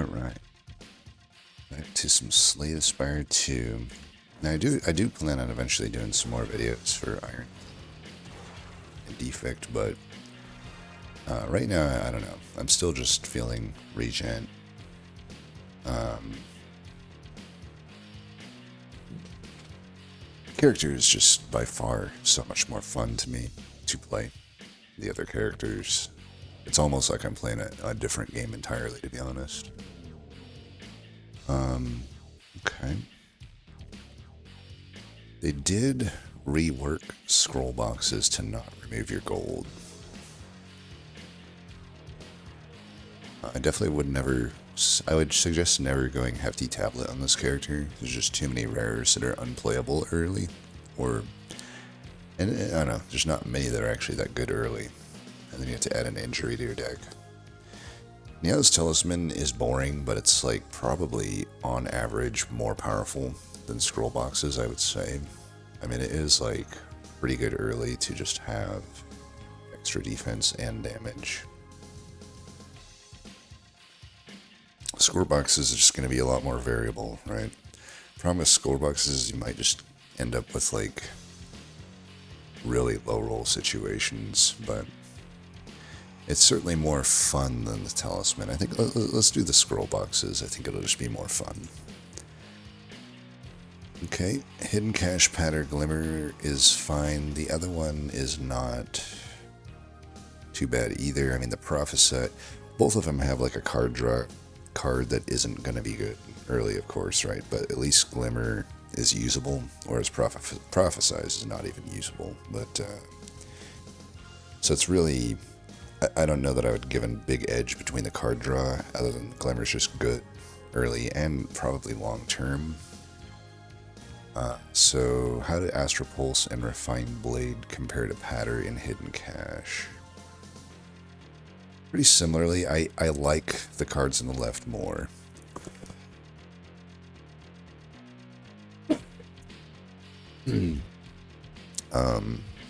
Alright. Back to some Slay the Spire 2. Now I do plan on eventually doing some more videos for Iron and Defect, but right now, I don't know. I'm still just feeling Regent. Character is just by far so much more fun to me to play. The other characters, it's almost like I'm playing a different game entirely, to be honest. Okay. They did rework scroll boxes to not remove your gold. I definitely would never... I would suggest never going hefty tablet on this character. There's just too many rares that are unplayable early. And I don't know, there's not many that are actually that good early. And then you have to add an injury to your deck. Neo's Talisman is boring, but it's like probably on average more powerful than scroll boxes, I would say. I mean, it is like pretty good early to just have extra defense and damage. Score boxes are just going to be a lot more variable, right? Problem with score boxes is you might just end up with like really low roll situations, but it's certainly more fun than the talisman. I think let's do the scroll boxes. I think it'll just be more fun. Okay, Hidden Cache Patter Glimmer is fine. The other one is not too bad either. I mean, the Prophesy, both of them have like a card draw card that isn't going to be good early, of course, right? But at least Glimmer is usable, whereas Prophesize is not even usable. But so it's really, I don't know that I would give a big edge between the card draw, other than Glimmer's just good early and probably long term. So how do Astral Pulse and Refined Blade compare to Patter in Hidden Cache? Pretty similarly, I like the cards on the left more. I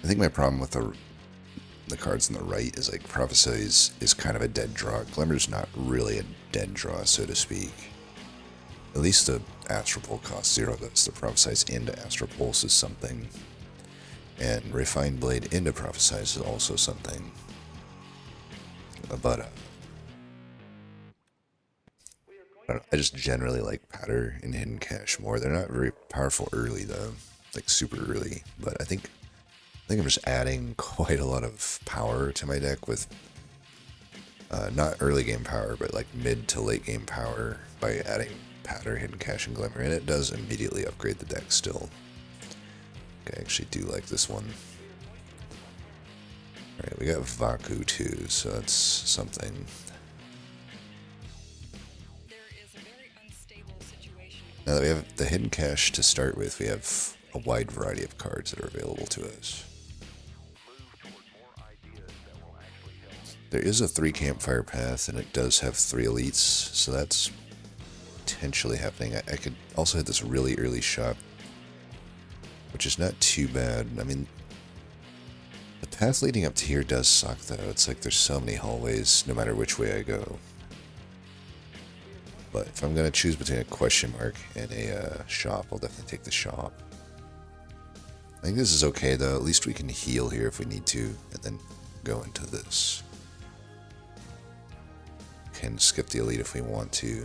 think my problem with the cards on the right is like Prophesy is kind of a dead draw. Glimmer's not really a dead draw, so to speak. At least the Astral Pulse costs 0. That's the Prophesize into Astral Pulse is something. And Refined Blade into Prophesize is also something. But I just generally like Patter and Hidden Cache more. They're not very powerful early though, like super early. But I think I'm just adding quite a lot of power to my deck with not early game power, but like mid to late game power by adding Patter, Hidden Cache, and Glimmer, and it does immediately upgrade the deck still. Okay, I actually do like this one. Alright, we got Vaku too, so that's something. Now that we have the Hidden Cache to start with, we have a wide variety of cards that are available to us. There is a 3 campfire path, and it does have 3 elites, so that's potentially happening. I could also hit this really early shot, which is not too bad. I mean, the path leading up to here does suck, though. It's like there's so many hallways, no matter which way I go. But if I'm going to choose between a question mark and a shop, I'll definitely take the shop. I think this is okay, though. At least we can heal here if we need to, and then go into this. Can skip the elite if we want to.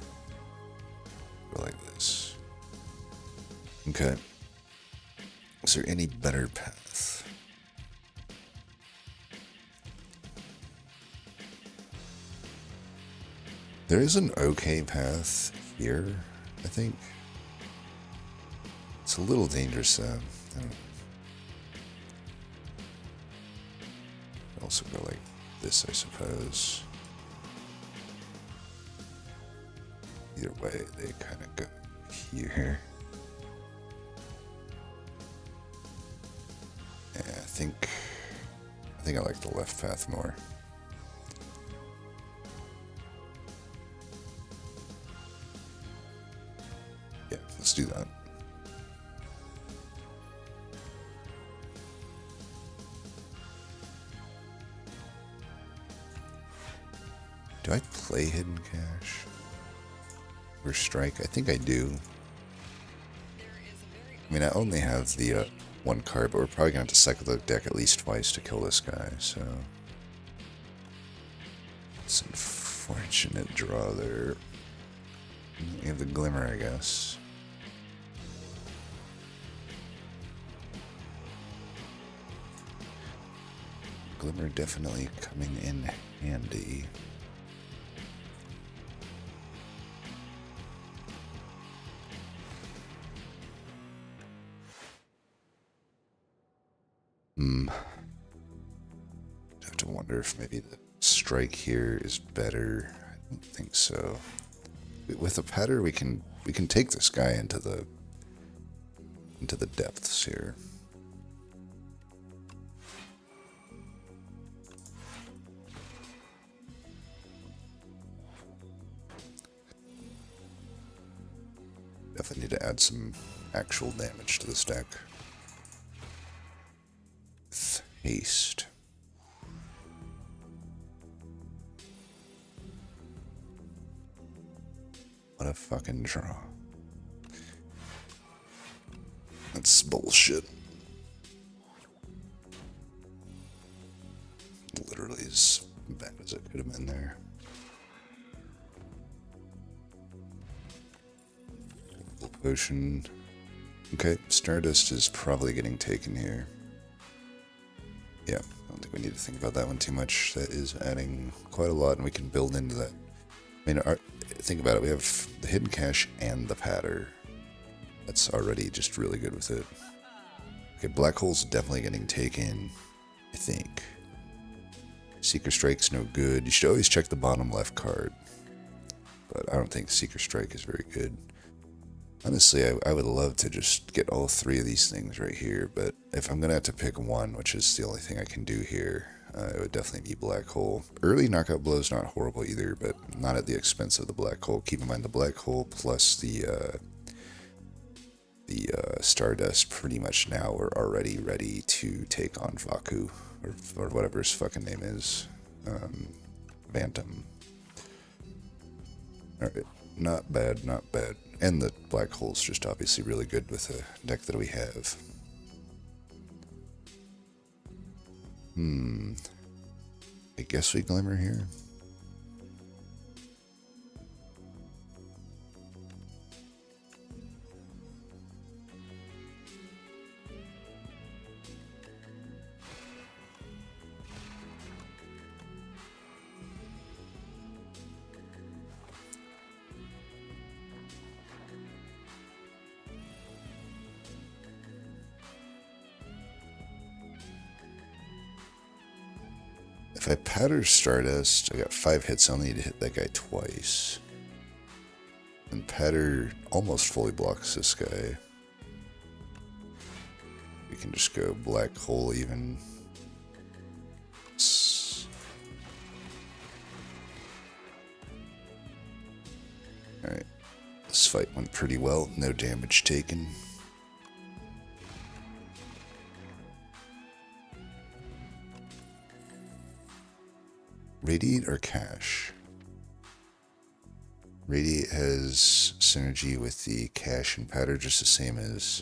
Go like this. Okay. Is there any better path? There is an okay path here, I think. It's a little dangerous, though. Also go like this, I suppose. Either way, they kind of go here. Yeah, I think I like the left path more. Yeah, let's do that. Do I play Hidden Cache? Or strike? I think I do. I mean, I only have the one card, but we're probably going to have to cycle the deck at least twice to kill this guy, so... It's an unfortunate draw there. We have the Glimmer, I guess. Glimmer definitely coming in handy. I have to wonder if maybe the strike here is better. I don't think so. With a patter, we can take this guy into the depths here. Definitely need to add some actual damage to this deck. With haste. What a fucking draw. That's bullshit. Literally as bad as it could have been there. Potion. Okay, Stardust is probably getting taken here. Yeah, I don't think we need to think about that one too much. That is adding quite a lot, and we can build into that. I mean, think about it. We have the Hidden Cache and the Patter. That's already just really good with it. Okay, Black Hole's definitely getting taken, I think. Seeker Strike's no good. You should always check the bottom left card. But I don't think Seeker Strike is very good. Honestly, I would love to just get all three of these things right here, but if I'm going to have to pick one, which is the only thing I can do here, it would definitely be Black Hole. Early Knockout Blow is not horrible either, but not at the expense of the Black Hole. Keep in mind the Black Hole plus the Stardust pretty much now are already ready to take on Vaku, or whatever his fucking name is. Bantam. Alright, not bad, not bad. And the Black Hole's just obviously really good with the deck that we have. I guess we Glimmer here. If I patter Stardust, I got 5 hits, I only need to hit that guy twice. And patter almost fully blocks this guy. We can just go Black Hole even. Alright, this fight went pretty well, no damage taken. Radiate or Cache? Radiate has synergy with the Cache and Patter just the same as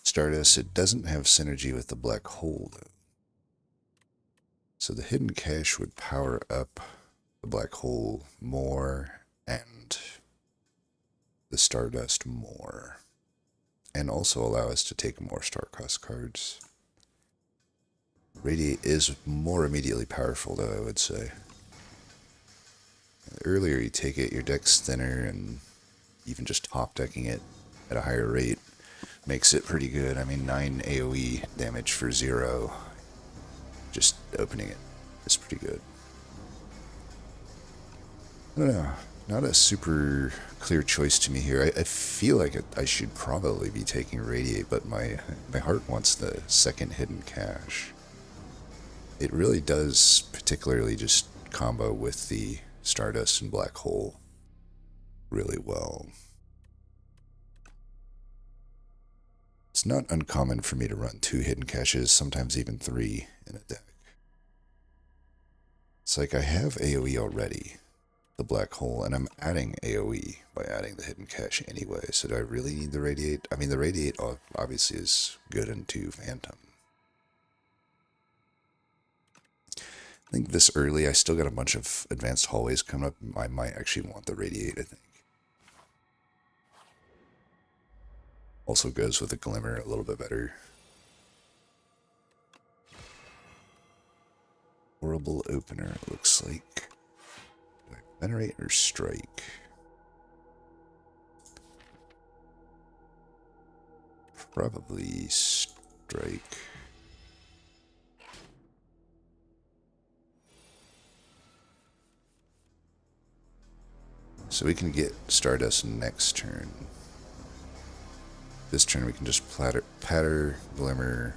Stardust. It doesn't have synergy with the Black Hole though. So the Hidden Cache would power up the Black Hole more and the Stardust more. And also allow us to take more star-cost cards. Radiate is more immediately powerful, though, I would say. The earlier you take it, your deck's thinner, and even just top decking it at a higher rate makes it pretty good. I mean, 9 AoE damage for 0. Just opening it is pretty good. I don't know. Not a super clear choice to me here. I feel like I should probably be taking Radiate, but my heart wants the second Hidden Cache. It really does particularly just combo with the Stardust and Black Hole really well. It's not uncommon for me to run 2 Hidden Caches, sometimes even 3 in a deck. It's like I have AoE already. the black hole, and I'm adding AoE by adding the hidden cache anyway, so do I really need the radiate? I mean, the radiate obviously is good into Phantom. I think this early, I still got a bunch of advanced hallways coming up. I might actually want the radiate, I think. Also goes with the glimmer a little bit better. Horrible opener, it looks like. Do I venerate or strike? Probably strike. So we can get Stardust next turn. This turn we can just patter, glimmer,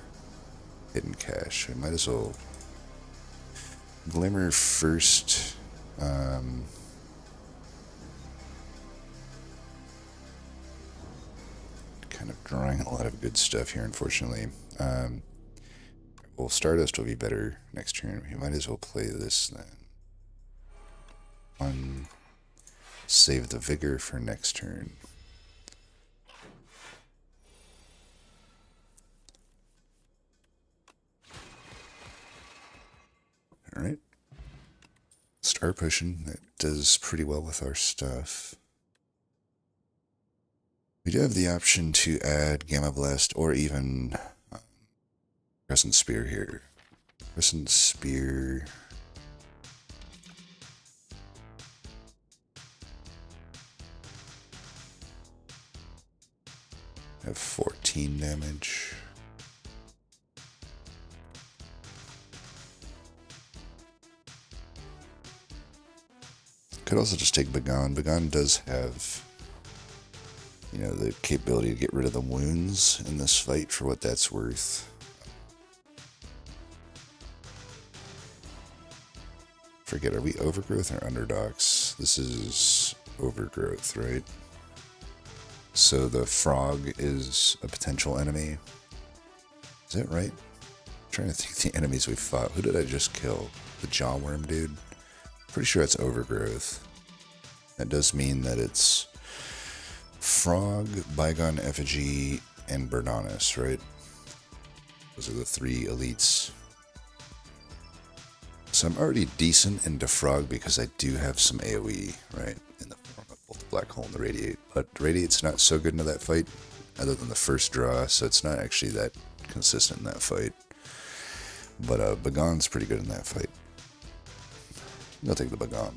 hidden cache. I might as well glimmer first. Kind of drawing a lot of good stuff here, unfortunately. Well, Stardust will be better next turn. We might as well play this then. Save the Vigor for next turn. Alright. Star Potion, that does pretty well with our stuff. We do have the option to add Gamma Blast or even Crescent Spear here. Crescent Spear. Have 14 damage. Could also just take Begone. Begone does have, you know, the capability to get rid of the wounds in this fight for what that's worth. Forget, are we Overgrowth or Underdogs? This is Overgrowth, right? So the frog is a potential enemy. Is that right? I'm trying to think the enemies we fought. Who did I just kill? The Jawworm dude? Pretty sure it's Overgrowth. That does mean that it's Frog, Bygone Effigy, and Bernanis, right? Those are the three elites. So I'm already decent into Frog because I do have some AoE, right? In the form of both the Black Hole and the Radiate. But Radiate's not so good into that fight, other than the first draw, so it's not actually that consistent in that fight. But Begone's pretty good in that fight. I'll take the Begone.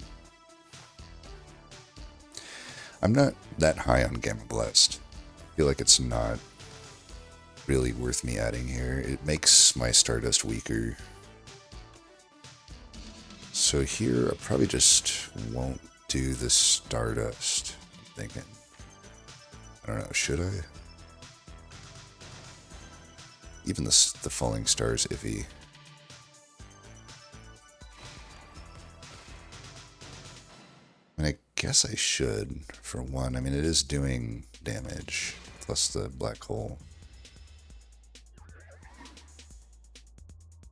I'm not that high on Gamma Blast. I feel like it's not really worth me adding here. It makes my Stardust weaker. So here, I probably just won't do the Stardust. I'm thinking. I don't know, should I? Even the Falling Star's iffy. I mean, I guess I should, for one. I mean, it is doing damage, plus the Black Hole.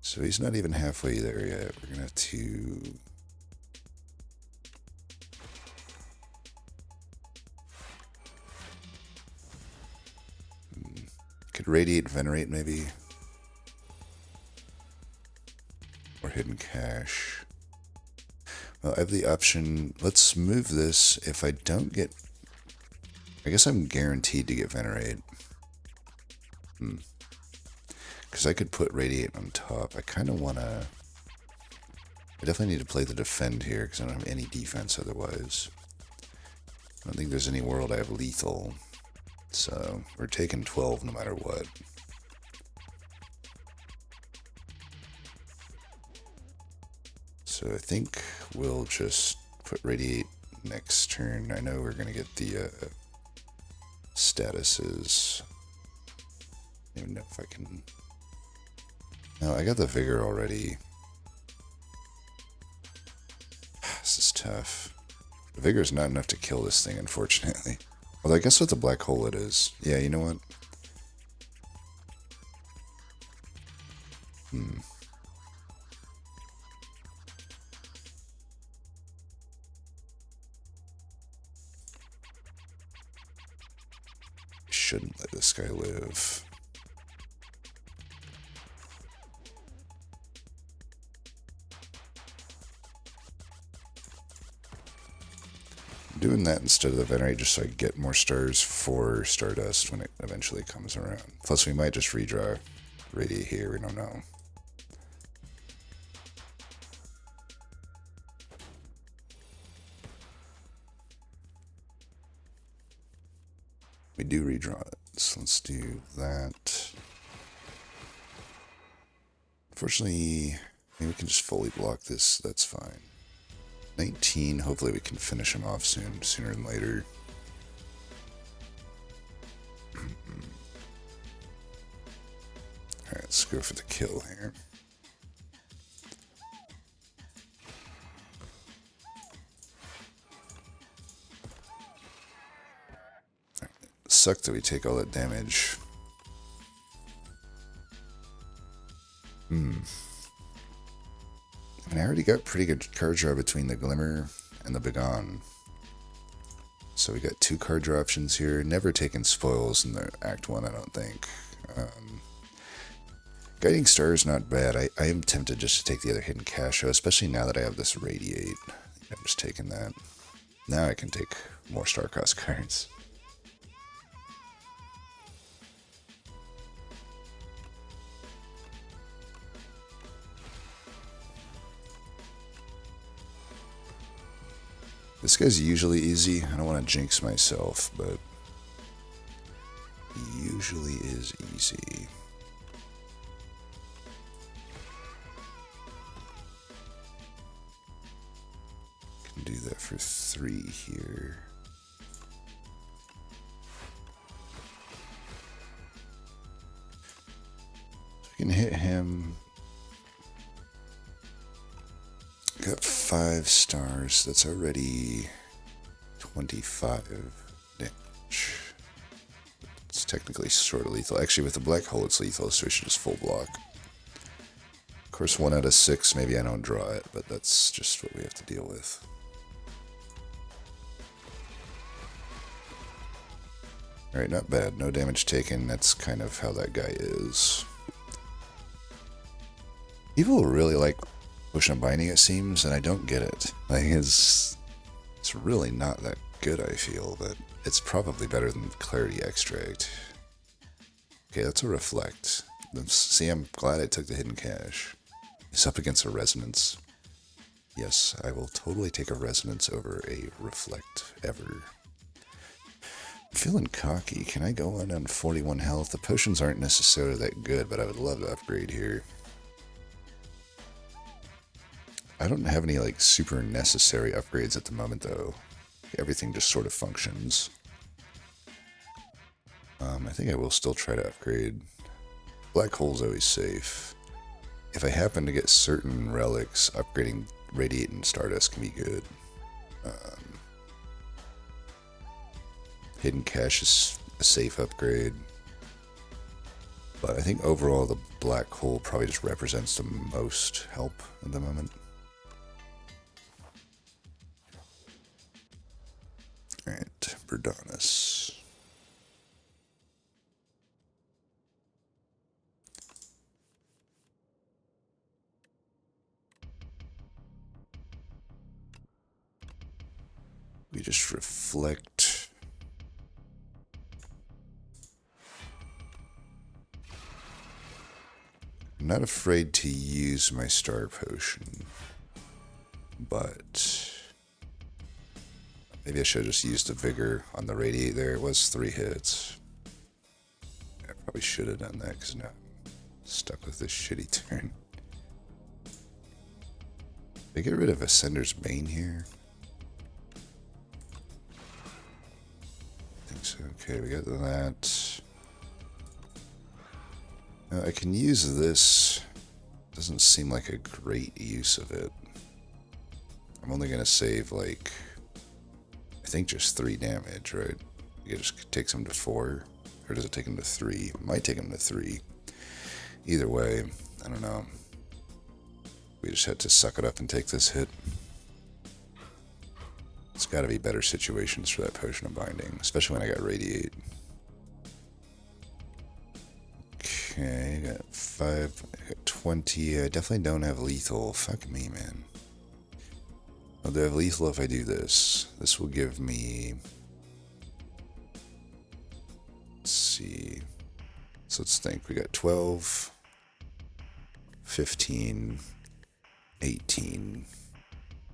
So he's not even halfway there yet. We're going to have to... Could Radiate, Venerate, maybe? Or Hidden Cache. Well, I have the option... Let's move this. If I don't get... I guess I'm guaranteed to get Venerate. Because I could put Radiate on top. I kind of want to... I definitely need to play the Defend here, because I don't have any defense otherwise. I don't think there's any world I have Lethal. So, we're taking 12 no matter what. So I think we'll just put Radiate next turn. I know we're going to get the statuses. I don't even know if I can... No, I got the Vigor already. This is tough. The Vigor's not enough to kill this thing, unfortunately. Although I guess with the Black Hole it is. Yeah, you know what? shouldn't let this guy live. I'm doing that instead of the Venerate just so I get more stars for Stardust when it eventually comes around. Plus we might just redraw Radiate here, we don't know. We do redraw it, so let's do that. Unfortunately, maybe we can just fully block this, that's fine. 19, hopefully we can finish him off soon, sooner than later. Alright, let's go for the kill here. Sucked that we take all that damage. I mean, I already got pretty good card draw between the Glimmer and the Begone. So we got 2 card draw options here. Never taken spoils in the Act 1, I don't think. Guiding Star is not bad. I am tempted just to take the other Hidden Cache, especially now that I have this Radiate. I'm just taking that. Now I can take more star cost cards. This guy's usually easy. I don't want to jinx myself, but he usually is easy. Can do that for 3 here. So we can hit him. Got 5 stars. That's already 25 damage. It's technically sort of lethal. Actually, with the black hole, it's lethal, so we should just full block. Of course, 1 out of 6, maybe I don't draw it, but that's just what we have to deal with. Alright, not bad. No damage taken. That's kind of how that guy is. People really like Potion of Binding, it seems, and I don't get it. Like, it's really not that good, I feel, but it's probably better than Clarity Extract. Okay, that's a Reflect. See, I'm glad I took the Hidden Cache. He's up against a Resonance. Yes, I will totally take a Resonance over a Reflect ever. I'm feeling cocky. Can I go on 41 health? The potions aren't necessarily that good, but I would love to upgrade here. I don't have any like super necessary upgrades at the moment though. Everything just sort of functions. I think I will still try to upgrade. Black Hole's always safe. If I happen to get certain relics, upgrading Radiate and Stardust can be good. Hidden Cache is a safe upgrade. But I think overall the Black Hole probably just represents the most help at the moment. Alright, Verdanus. We just reflect. I'm not afraid to use my Star Potion, but maybe I should have just used the Vigor on the Radiate there. It was 3 hits. I probably should have done that because now I'm stuck with this shitty turn. Did I get rid of Ascender's Bane here? I think so. Okay, we got that. Now I can use this. Doesn't seem like a great use of it. I'm only going to save like, I think just 3 damage, right? It just takes him to 4, or does it take him to 3? It might take him to 3. Either way, I don't know. We just had to suck it up and take this hit. It's got to be better situations for that Potion of Binding, especially when I got Radiate. Okay, I got 5, I got 20. I definitely don't have lethal. Fuck me, man. I'll do have lethal if I do this. This will give me... Let's see. So let's think. We got 12, 15, 18,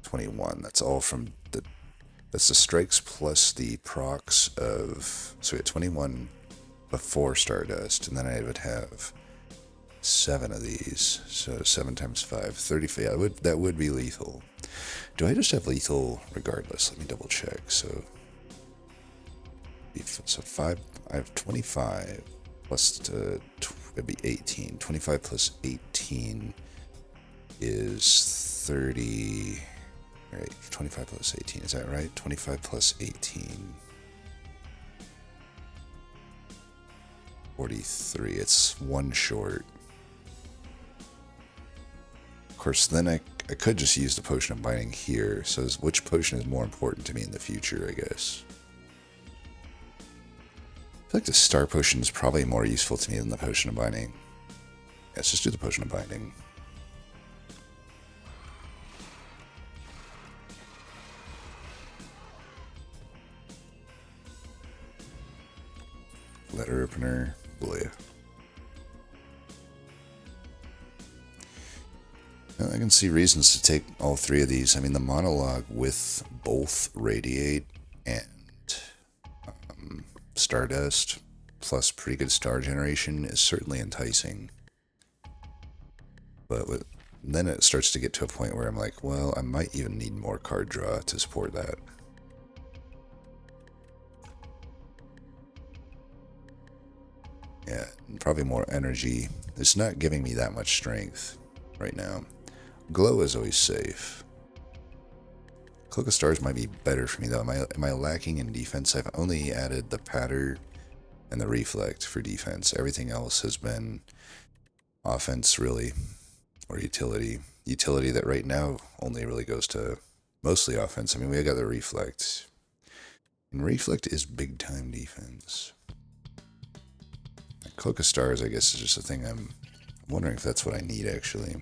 21. That's all from the... That's the strikes plus the procs of... So we had 21 before Stardust, and then I would have 7 of these. So 7 times 5, 35. Yeah, that would be lethal. Do I just have lethal regardless? Let me double check. So 5, I have 25 plus it'd be 18. 25 plus 18 is 30. Right, 25 plus 18, is that right? 25 plus 18. 43, it's 1 short. Of course, then I could just use the potion of binding here. So which potion is more important to me in the future, I guess? I feel like the star potion is probably more useful to me than the potion of binding. Yeah, let's just do the potion of binding. Letter opener, bleh. I can see reasons to take all 3 of these. I mean, the monologue with both Radiate and Stardust, plus pretty good star generation, is certainly enticing. But then it starts to get to a point where I'm like, well, I might even need more card draw to support that. Yeah, probably more energy. It's not giving me that much strength right now. Glow is always safe. Cloak of Stars might be better for me though. Am I lacking in defense? I've only added the Patter and the Reflect for defense. Everything else has been offense really, or utility. Utility that right now only really goes to mostly offense. I mean, we got the Reflect. And Reflect is big time defense. Cloak of Stars, I guess, is just a thing I'm wondering if that's what I need, actually.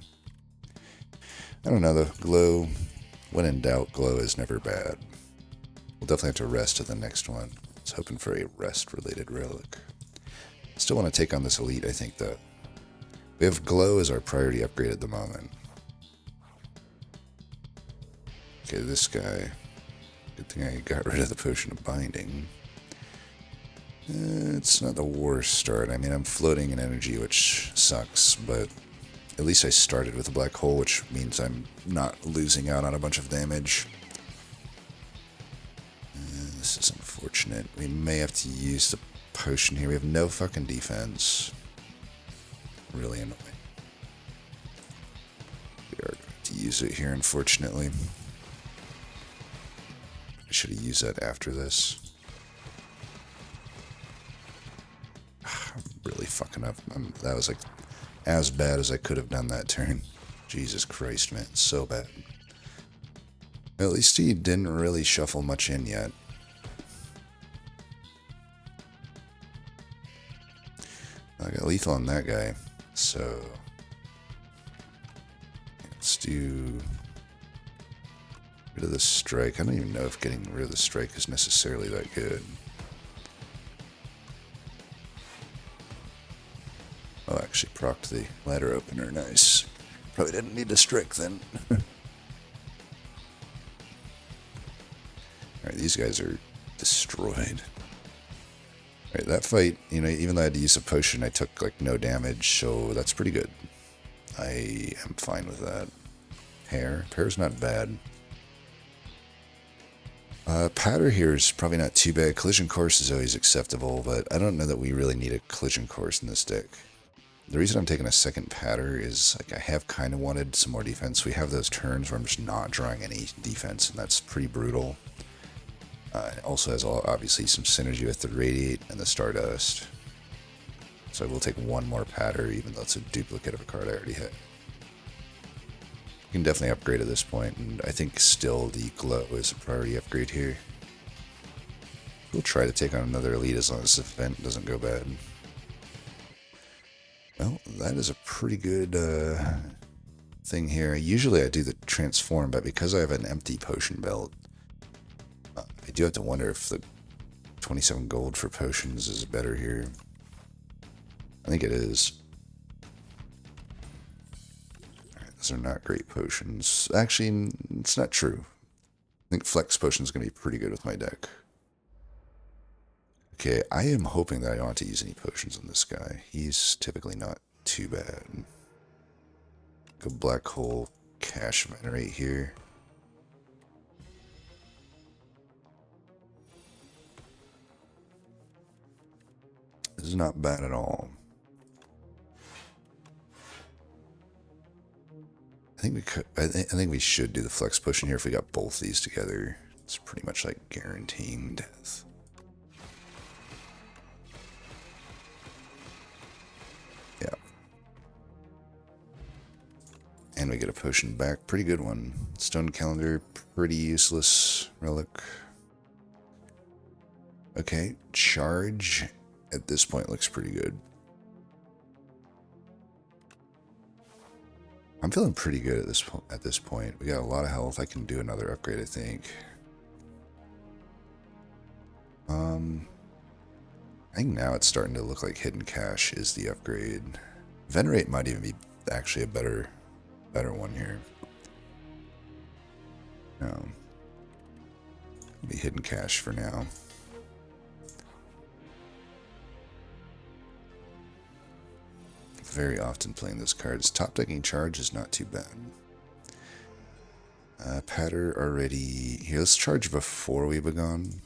I don't know, though. Glow, when in doubt, glow is never bad. We'll definitely have to rest to the next one. I was hoping for a rest-related relic. Still want to take on this elite, I think, though. We have glow as our priority upgrade at the moment. Okay, this guy. Good thing I got rid of the potion of binding. It's not the worst start. I mean, I'm floating in energy, which sucks, but at least I started with a black hole, which means I'm not losing out on a bunch of damage. This is unfortunate. We may have to use the potion here. We have no fucking defense. Really annoying. We are going to use it here, unfortunately. I should have used that after this. I'm really fucking up. That was like as bad as I could have done that turn. Jesus Christ, man. So bad. At least he didn't really shuffle much in yet. I got lethal on that guy. So let's do rid of the strike. I don't even know if getting rid of the strike is necessarily that good. Oh, actually procced the ladder opener. Nice. Probably didn't need a strike then. Alright, these guys are destroyed. Alright, that fight, you know, even though I had to use a potion, I took, like, no damage, so that's pretty good. I am fine with that. Hair's not bad. Powder here is probably not too bad. Collision course is always acceptable, but I don't know that we really need a collision course in this deck. The reason I'm taking a second Patter is, like, I have kind of wanted some more defense. We have those turns where I'm just not drawing any defense, and that's pretty brutal. It also has, obviously, some synergy with the Radiate and the Stardust. So I will take one more Patter, even though it's a duplicate of a card I already had. You can definitely upgrade at this point, and I think still the Glow is a priority upgrade here. We'll try to take on another Elite as long as this event doesn't go bad. Well, that is a pretty good thing here. Usually I do the transform, but because I have an empty potion belt, I do have to wonder if the 27 gold for potions is better here. I think it is. Alright, those are not great potions. Actually, it's not true. I think flex potion is going to be pretty good with my deck. Okay, I am hoping that I don't have to use any potions on this guy. He's typically not too bad. Go black hole, cash venerate here. This is not bad at all. I think we could. I think we should do the flex potion here if we got both these together. It's pretty much like guaranteeing death. Yeah. And we get a potion back. Pretty good one. Stone calendar, pretty useless relic. Okay, charge at this point looks pretty good. I'm feeling pretty good at this point. We got a lot of health. I can do another upgrade, I think. I think now it's starting to look like hidden cache is the upgrade. Venerate might even be actually a better one here. No. Be hidden cache for now. Very often playing those cards. Top decking charge is not too bad. Patter already. Here, let's charge before we begone.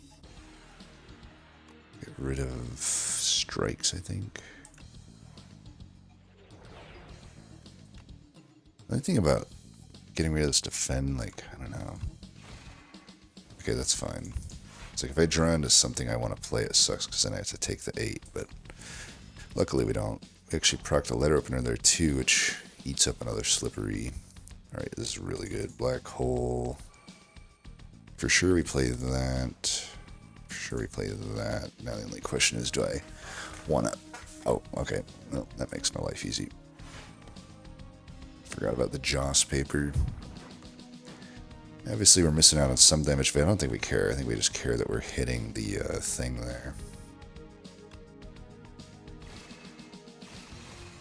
Get rid of strikes, I think. The thing about getting rid of this defend, like, I don't know. Okay, that's fine. It's like if I draw into something I want to play, it sucks because then I have to take the 8, but luckily we don't. We actually procced a letter opener there too, which eats up another slippery. Alright, this is really good. Black hole. For sure we play that. For sure we play that. Now the only question is, do I want to... Oh, okay. Well, that makes my life easy. Forgot about the Joss paper. Obviously we're missing out on some damage, but I don't think we care. I think we just care that we're hitting the thing there.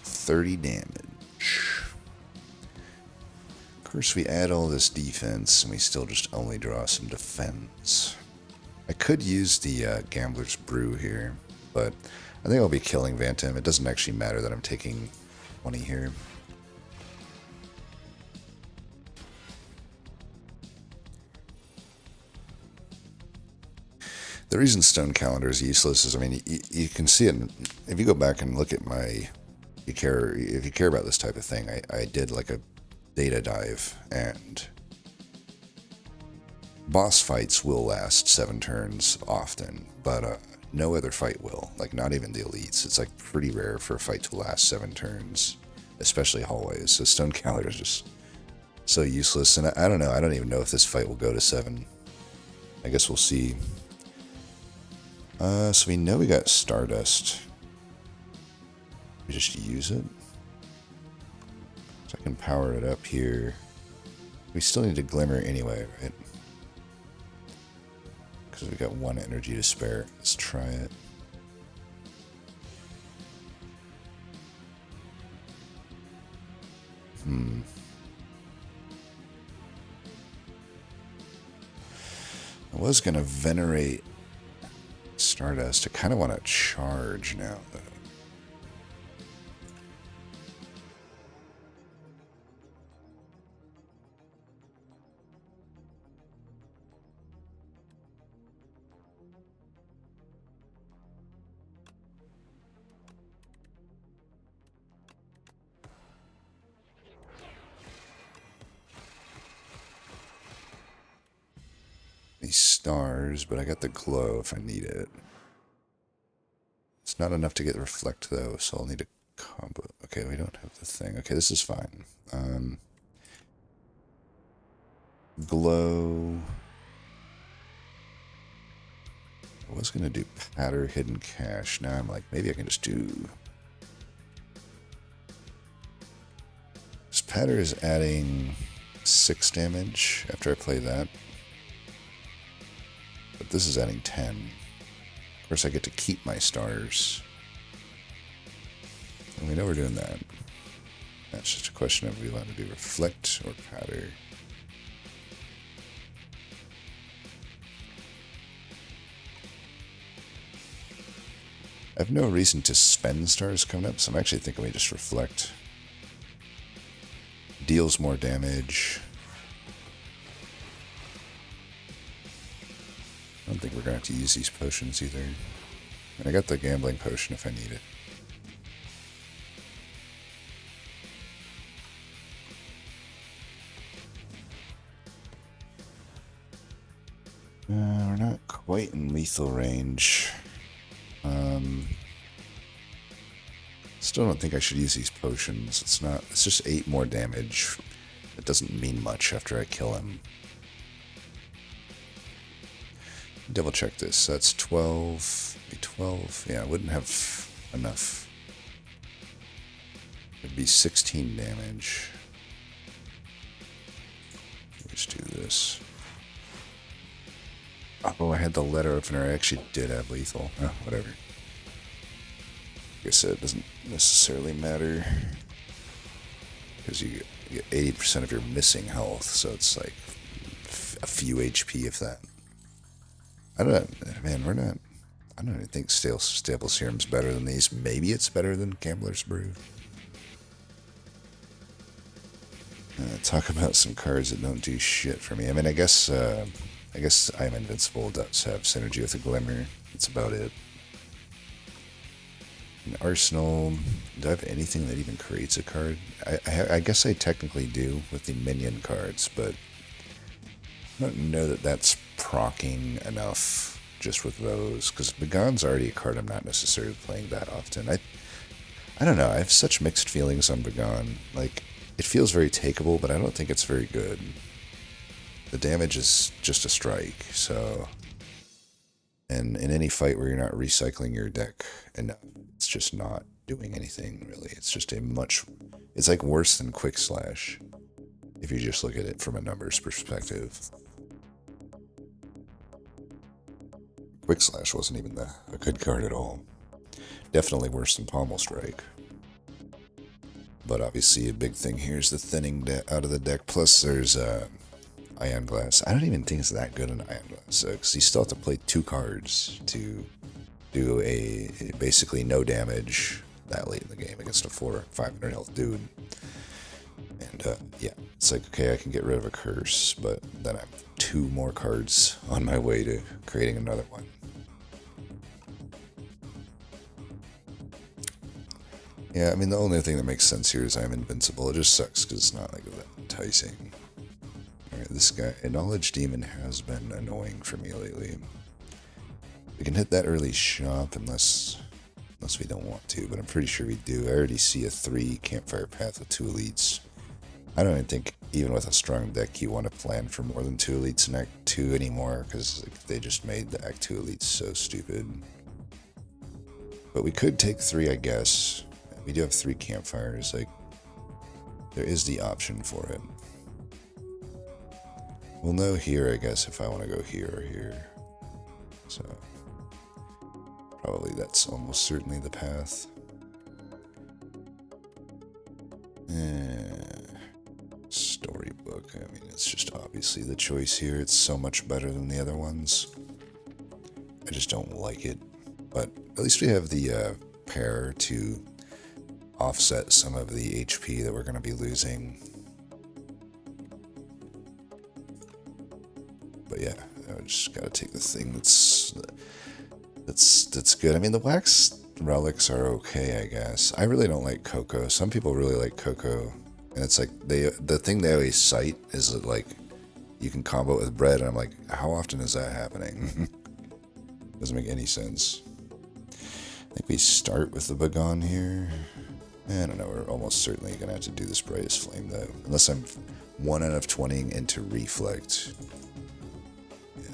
30 damage. Of course, we add all this defense, and we still just only draw some defense. I could use the Gambler's Brew here, but I think I'll be killing Vantam. It doesn't actually matter that I'm taking 20 here. The reason Stone Calendar is useless is, I mean, you can see it. If you go back and look at my... If you care about this type of thing, I did like a data dive, and boss fights will last 7 turns often, but no other fight will. Like, not even the elites. It's like pretty rare for a fight to last 7 turns, especially hallways. So Stone Calendar is just so useless, and I don't know. I don't even know if this fight will go to 7. I guess we'll see. So we know we got Stardust. We just use it. So I can power it up here. We still need a Glimmer anyway, right? Because we got 1 energy to spare. Let's try it. I was going to venerate Stardust. I kind of want to charge now, though. These stars, but I got the glow if I need it. It's not enough to get reflect though, so I'll need a combo. Okay, we don't have the thing. Okay, this is fine. Glow. I was gonna do patter hidden cache. Now I'm like, maybe I can just do Patter is adding 6 damage after I play that. But this is adding 10. Of course, I get to keep my stars. And we know we're doing that. That's just a question of we allowed to do Reflect or Patter. I have no reason to spend stars coming up, so I'm actually thinking we just Reflect. Deals more damage. I don't think we're going to have to use these potions either. And I got the gambling potion if I need it. We're not quite in lethal range. Still don't think I should use these potions. It's just 8 more damage. It doesn't mean much after I kill him. Double check this. That's 12. Be 12. Yeah, I wouldn't have enough. It'd be 16 damage. Let's do this. Oh, I had the letter opener. I actually did have lethal. Oh, whatever. Like I said, it doesn't necessarily matter. Because you get 80% of your missing health, so it's like a few HP if that. I don't know, man, I don't even think Stable Serum's better than these. Maybe it's better than Gambler's Brew. Talk about some cards that don't do shit for me. I mean, I guess I'm Invincible does have synergy with a Glimmer. That's about it. In Arsenal, do I have anything that even creates a card? I guess I technically do with the minion cards, but I don't know that that's proccing enough just with those, because Begon's already a card I'm not necessarily playing that often. I don't know, I have such mixed feelings on Begon. Like, it feels very takeable, but I don't think it's very good. The damage is just a strike, so... And in any fight where you're not recycling your deck, and it's just not doing anything, really. It's just it's like worse than Quick Slash, if you just look at it from a numbers perspective. Quick Slash wasn't even a good card at all. Definitely worse than Pommel Strike. But obviously a big thing here is the thinning out of the deck, plus there's Ion Glass. I don't even think it's that good in Ion Glass, because you still have to play 2 cards to do a basically no damage that late in the game against a 500 health dude. And yeah, it's like, okay, I can get rid of a curse, but then I have 2 more cards on my way to creating another one. Yeah, I mean, the only thing that makes sense here is I'm invincible. It just sucks because it's not like that enticing. Alright, this guy, a Knowledge Demon has been annoying for me lately. We can hit that early shop unless we don't want to, but I'm pretty sure we do. I already see a 3 Campfire Path with 2 elites. I don't even think, even with a strong deck, you want to plan for more than 2 elites in Act 2 anymore, because like, they just made the Act 2 elites so stupid. But we could take 3, I guess. We do have 3 campfires, like, there is the option for it. We'll know here, I guess, if I want to go here or here. So, probably that's almost certainly the path. Storybook, I mean, it's just obviously the choice here. It's so much better than the other ones. I just don't like it. But at least we have the pair to offset some of the HP that we're going to be losing. But yeah, I just got to take the thing that's good. I mean, the wax relics are okay, I guess. I really don't like Cocoa. Some people really like Cocoa, and it's like the thing they always cite is that, like, you can combo it with bread, and I'm like, how often is that happening? Doesn't make any sense. I think we start with the Begon here. I don't know, we're almost certainly going to have to do this Brightest Flame, though. Unless I'm 1 out of 20 into Reflect. Yeah.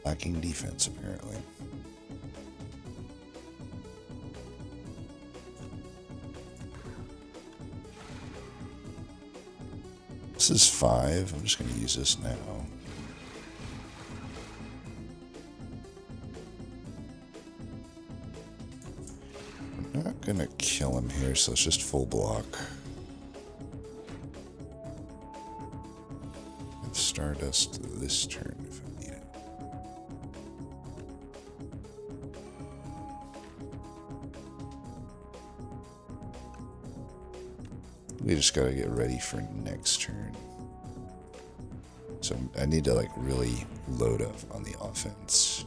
Lacking defense, apparently. This is 5. I'm just going to use this now. I'm not going to kill him here, so it's just full block. And Stardust this turn if I need it. We just gotta get ready for next turn. So I need to like really load up on the offense.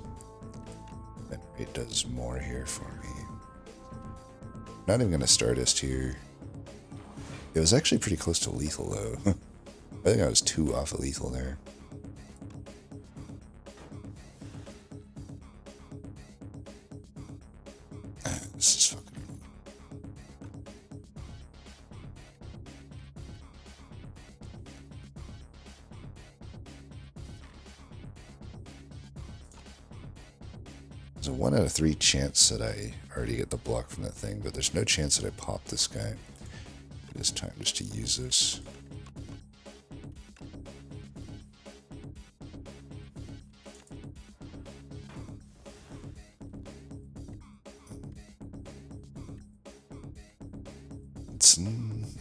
And it does more here for me. Not even gonna Stardust here. It was actually pretty close to lethal though. I think I was 2 off of lethal there. This is fucking... There's a 1 out of 3 chance that I already get the block from that thing, but there's no chance that I pop this guy. It is time just to use this.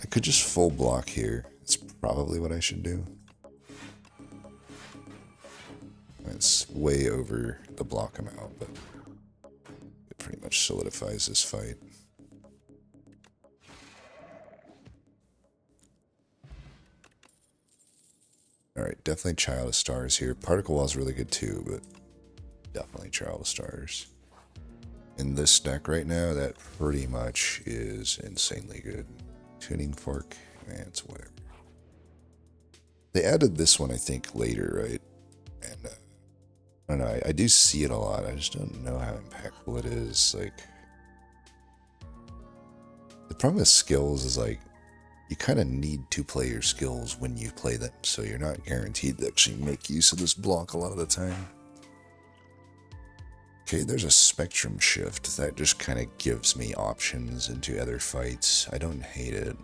I could just full block here. It's probably what I should do. It's way over the block amount, but it pretty much solidifies this fight. Alright, definitely Child of Stars here. Particle Wall is really good too, but definitely Child of Stars. In this deck right now, that pretty much is insanely good. Tuning Fork, man, it's whatever. They added this one, I think, later, right? And I don't know, I do see it a lot. I just don't know how impactful it is. Like, the problem with skills is like, you kind of need to play your skills when you play them, so you're not guaranteed to actually make use of this block a lot of the time. Okay, there's a spectrum shift that just kind of gives me options into other fights. I don't hate it.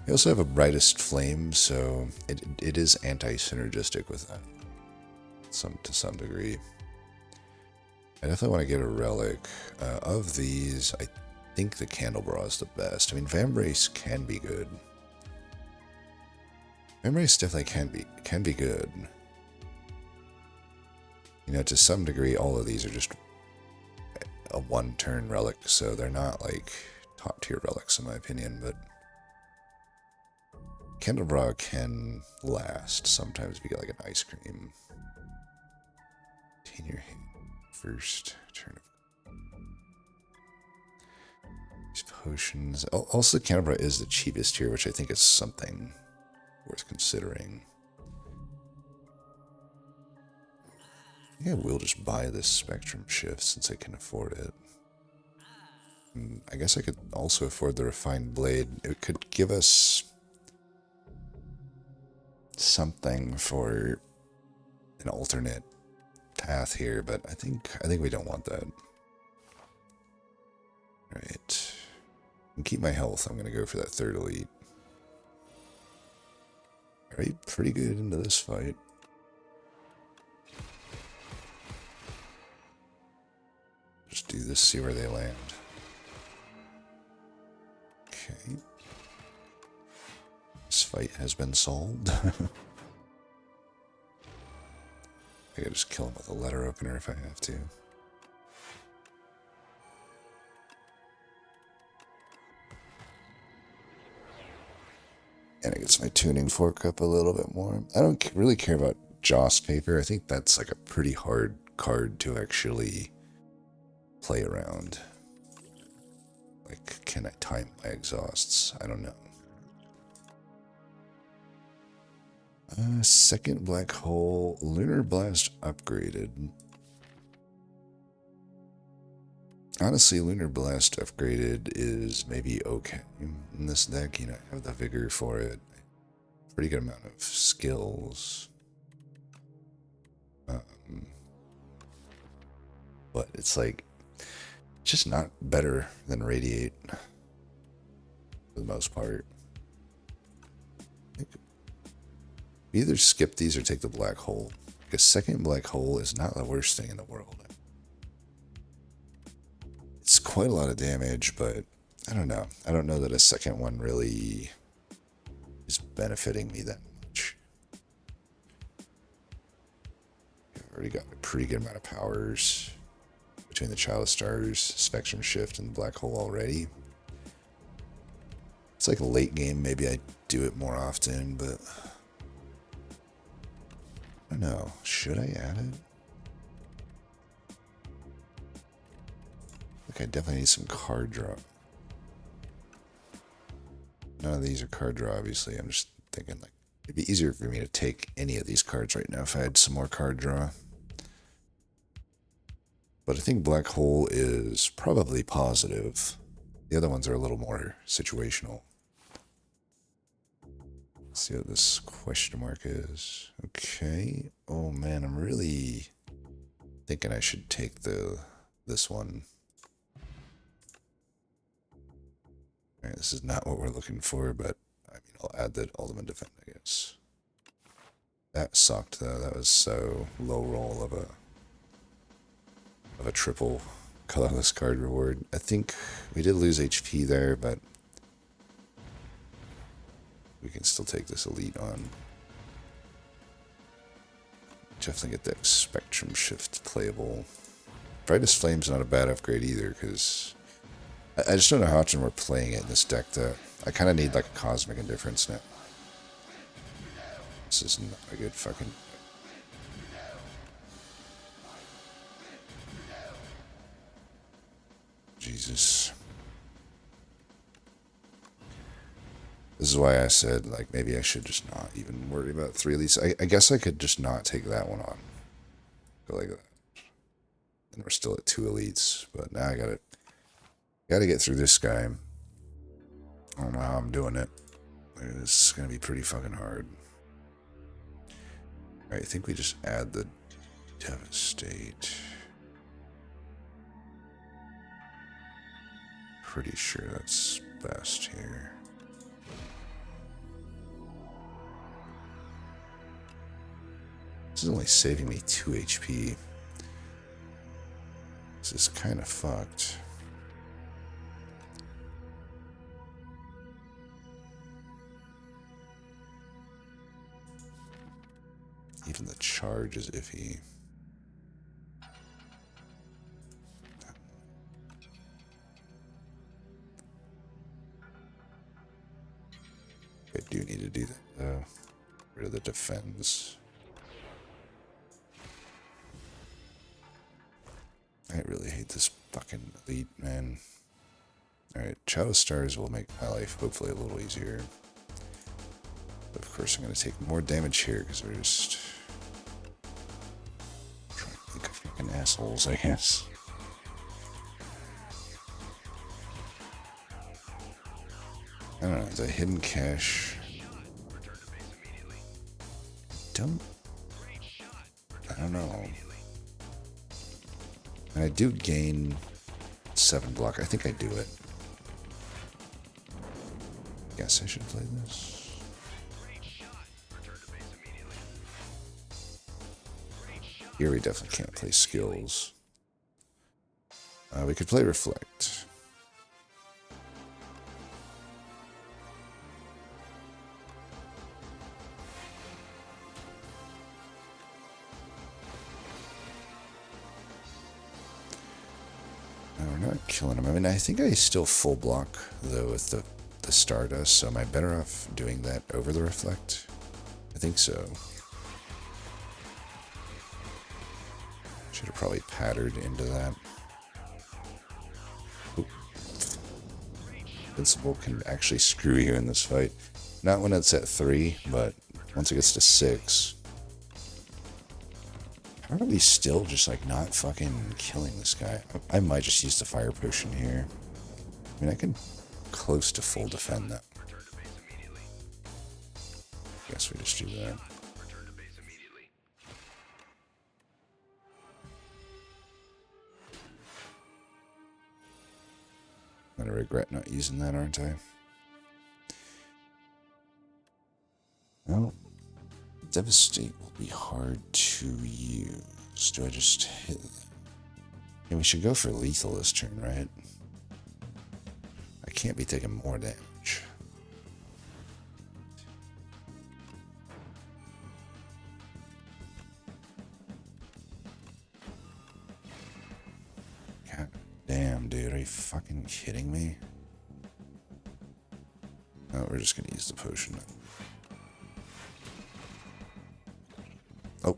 We also have a Brightest Flame, so it is anti-synergistic with that to some degree. I definitely want to get a relic. Of these, I think the Candelabra is the best. I mean, Vambrace can be good. Vambrace definitely can be good. You know, to some degree, all of these are just a 1-turn relic, so they're not like top-tier relics in my opinion, but Candelabra can last. Sometimes if you get like an ice cream. In your hand. First turn of these potions. Also, Candelabra is the cheapest here, which I think is something worth considering. Yeah, we'll just buy this Spectrum Shift since I can afford it. And I guess I could also afford the Refined Blade. It could give us something for an alternate path here, but I think we don't want that. Right. And keep my health. I'm gonna go for that 3rd elite. Alright, pretty good into this fight. Just do this, see where they land. Okay. This fight has been solved. I could just kill him with a letter opener if I have to. And it gets my tuning fork up a little bit more. I don't really care about Joss Paper. I think that's like a pretty hard card to actually play around. Like, can I time my exhausts? I don't know. Second black hole, Lunar Blast upgraded. Honestly, Lunar Blast upgraded is maybe okay in this deck. You know, I have the vigor for it. Pretty good amount of skills. But it's like, just not better than Radiate. for the most part. Either skip these or take the black hole. A second black hole is not the worst thing in the world. It's quite a lot of damage, but I don't know. I don't know that a second one really is benefiting me that much. I've already got a pretty good amount of powers between the Child of Stars, Spectrum Shift, and the black hole already. It's like a late game. Maybe I do it more often, but I don't know. Should I add it? Like, I definitely need some card draw. None of these are card draw, obviously. I'm just thinking, like, it'd be easier for me to take any of these cards right now if I had some more card draw. But I think black hole is probably positive. The other ones are a little more situational. Let's see what this question mark is. Okay. Oh man, I'm really thinking I should take this one. Alright, this is not what we're looking for, but I mean, I'll add that ultimate defense, I guess. That sucked though. That was so low roll of a triple colorless card reward. I think we did lose HP there, but we can still take this elite on. Definitely get that Spectrum Shift playable. Brightest Flame's not a bad upgrade either, because I just don't know how often we're playing it in this deck, though. I kind of need like a Cosmic Indifference now. This is not a good fucking... Jesus. This is why I said, like, maybe I should just not even worry about 3 elites. I guess I could just not take that one on. Go like that. And we're still at 2 elites, but now I gotta get through this guy. I don't know how I'm doing it. This is gonna be pretty fucking hard. Alright, I think we just add the Devastate. Pretty sure that's best here. This is only saving me 2 HP. This is kind of fucked. Even the charge is iffy. I do need to do that though. Get rid of the defense. I really hate this fucking elite, man. Alright, Child of Stars will make my life hopefully a little easier. But of course I'm going to take more damage here because they're just trying to think of fucking assholes, I guess. I don't know, the hidden cache. I don't know. And I do gain 7 block. I think I do it. Guess I should play this. Here we definitely can't play skills. We could play Reflect. No, we're not killing him. I mean, I think I still full block, though, with the Stardust, so am I better off doing that over the Reflect? I think so. Should have probably pattered into that. Oop. Invincible can actually screw you in this fight. Not when it's at 3, but once it gets to 6. How are we still just like not fucking killing this guy? I might just use the fire potion here. I mean, I can close to full defend that. Guess we just do that. I'm gonna regret not using that, aren't I? Well, Devastate will be hard to use. Do I just hit? Yeah, we should go for lethal this turn, right? I can't be taking more damage. God damn, dude. Are you fucking kidding me? Oh, we're just going to use the potion. Oh,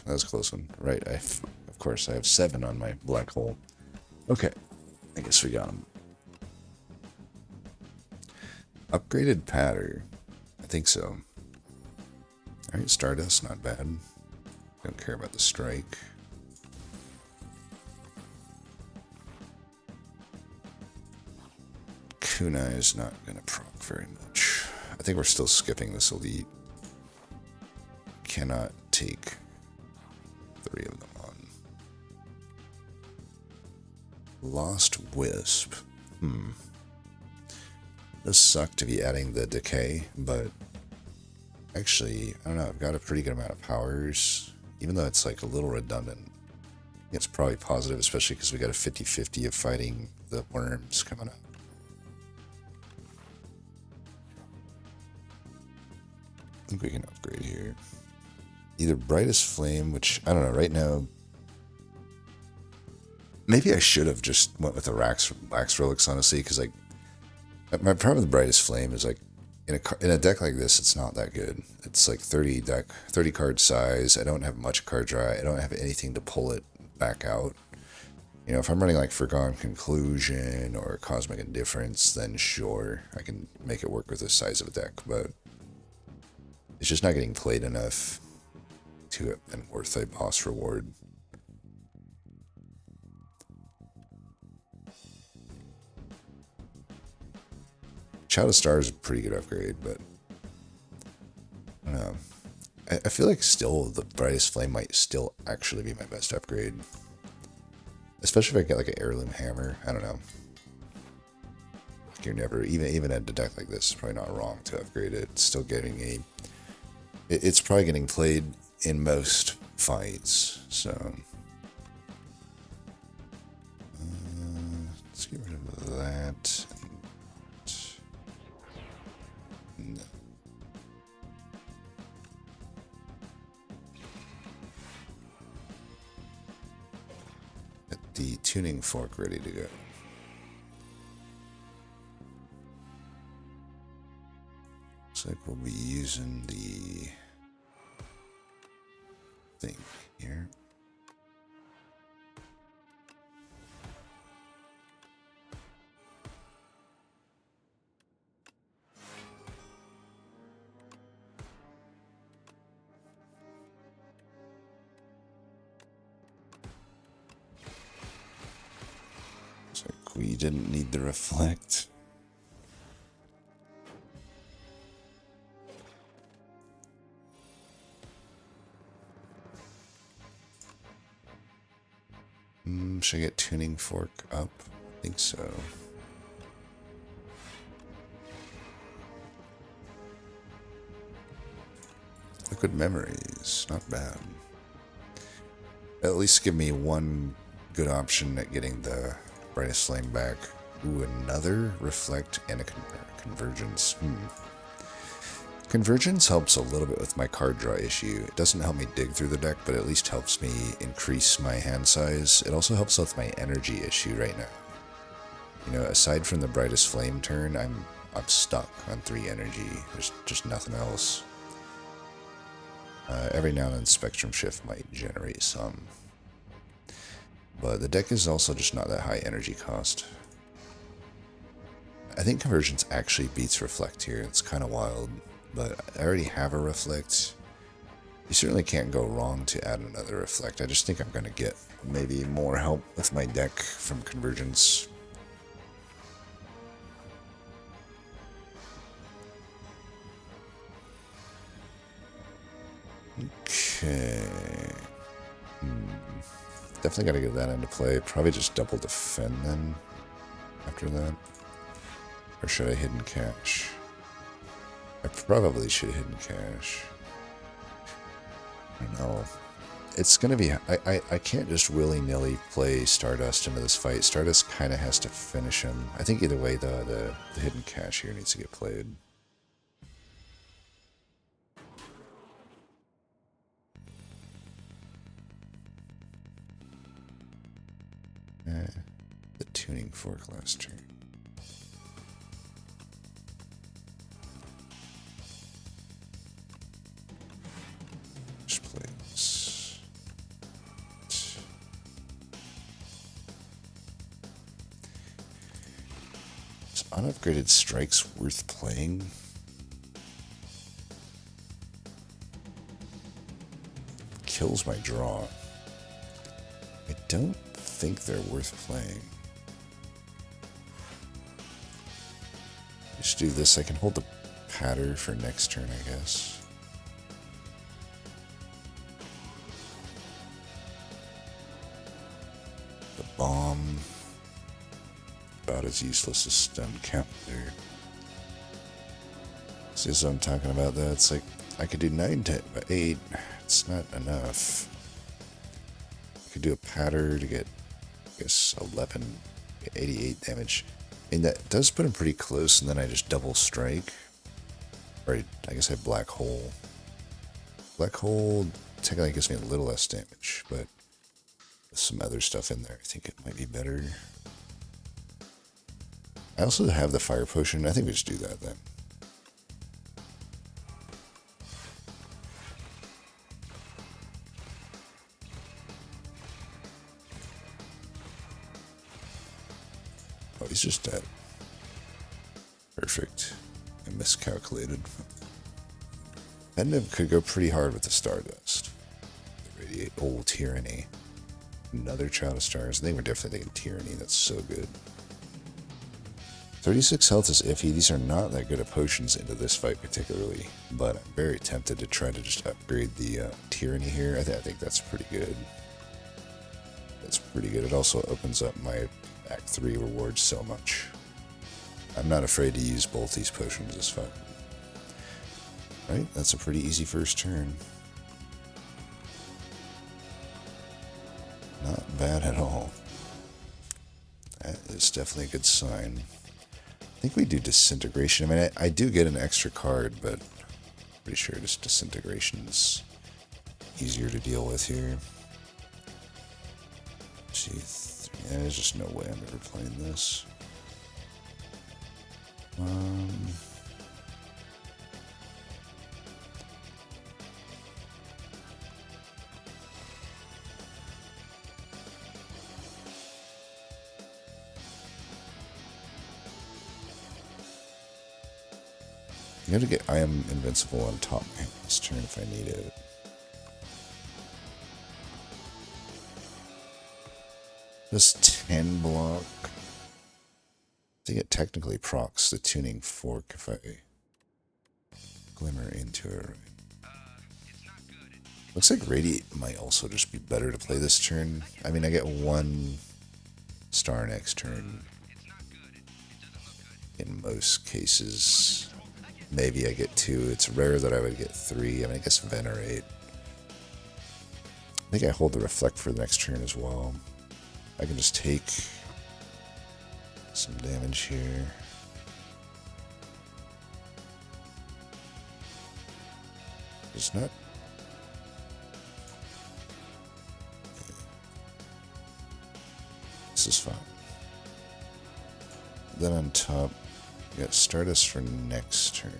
that was a close one. Right, of course, I have 7 on my black hole. Okay, I guess we got him. Upgraded patter. I think so. Alright, Stardust, not bad. Don't care about the strike. Kunai is not going to proc very much. I think we're still skipping this elite. Cannot take 3 of them on. Lost Wisp. Does suck to be adding the decay, but actually, I don't know, I've got a pretty good amount of powers, even though it's like a little redundant. It's probably positive, especially because we got a 50-50 of fighting the worms coming up. I think we can upgrade here. Either Brightest Flame, which, I don't know, right now, maybe I should have just went with the Wax Relics, honestly, because, like, my problem with Brightest Flame is, like, in a deck like this, it's not that good. It's, like, 30 card size. I don't have much card draw. I don't have anything to pull it back out. You know, if I'm running, like, Forgone Conclusion or Cosmic Indifference, then sure, I can make it work with this size of a deck, but it's just not getting played enough to have been worth a boss reward. Child of Stars is a pretty good upgrade, but I don't know. I feel like still the Brightest Flame might still actually be my best upgrade. Especially if I get like an Heirloom Hammer. I don't know. You're never, even at a deck like this, it's probably not wrong to upgrade it. It's still getting a... It's probably getting played in most fights, so... let's get rid of that. No. Get the tuning fork ready to go. Looks like we'll be using the thing here. Looks like we didn't need the reflect. Should I get tuning fork up? I think so. Liquid Memories, not bad. At least give me one good option at getting the Brightest Flame back. Ooh, another Reflect and a Convergence. Convergence helps a little bit with my card draw issue. It doesn't help me dig through the deck, but at least helps me increase my hand size. It also helps with my energy issue right now. You know, aside from the Brightest Flame turn, I'm stuck on 3 energy. There's just nothing else. Every now and then Spectrum Shift might generate some. But the deck is also just not that high energy cost. I think Convergence actually beats Reflect here. It's kind of wild. But I already have a Reflect. You certainly can't go wrong to add another Reflect. I just think I'm going to get maybe more help with my deck from Convergence. Okay. Definitely got to get that into play. Probably just double defend then after that. Or should I hidden cache? I probably should have hidden cache. I don't know. It's going to be... I can't just willy-nilly play Stardust into this fight. Stardust kind of has to finish him. I think either way, the hidden cache here needs to get played. The tuning fork last turn. Just play this. Is unupgraded strikes worth playing? Kills my draw. I don't think they're worth playing. Just do this. I can hold the patter for next turn, I guess. The bomb. About as useless as stun counter. See what I'm talking about though? It's like I could do 9 to 8. It's not enough. I could do a patter to get, I guess, 11, 88 damage. And that does put him pretty close, and then I just double strike. Or I guess I have Black Hole. Black Hole technically gives me a little less damage, but with some other stuff in there, I think it might be better. I also have the Fire Potion. I think we just do that then. Oh, he's just dead. Perfect. I miscalculated. Pendant could go pretty hard with the Stardust. The Radiate Old Tyranny. Another Child of Stars. I think we're definitely thinking Tyranny. That's so good. 36 health is iffy. These are not that good at potions into this fight particularly. But I'm very tempted to try to just upgrade the Tyranny here. I think that's pretty good. That's pretty good. It also opens up my Act 3 rewards so much. I'm not afraid to use both these potions this fight. Right? That's a pretty easy first turn. Not bad at all. That is definitely a good sign. I think we do Disintegration. I mean, I do get an extra card, but I'm pretty sure just Disintegration is easier to deal with here. Gee, yeah, there's just no way I'm ever playing this. I'm gonna get I am invincible on top of this turn if I need it. This 10 block. I think it technically procs the tuning fork if I glimmer into it. Looks like Radiate might also just be better to play this turn. I mean, I get 1 star next turn. In most cases. Maybe I get 2. It's rare that I would get 3. I mean, I guess Venerate. I think I hold the Reflect for the next turn as well. I can just take some damage here. It's not... This is fine. Then on top, we got Stardust for next turn.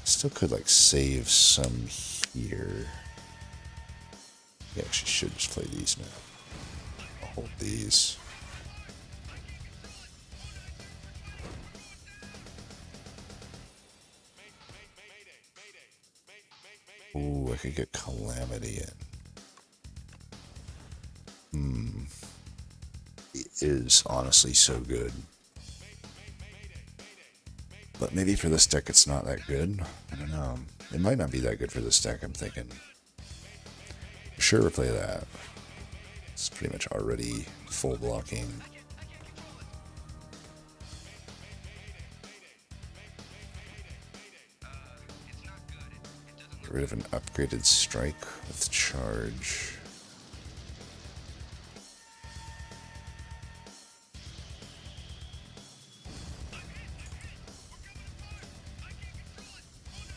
Still could like save some here. We actually should just play these now. I'll hold these. Ooh, I could get Calamity in. It is honestly so good. But maybe for this deck it's not that good. I don't know. It might not be that good for this deck, I'm thinking. For sure replay that. It's pretty much already full blocking. Get rid of an upgraded strike with charge.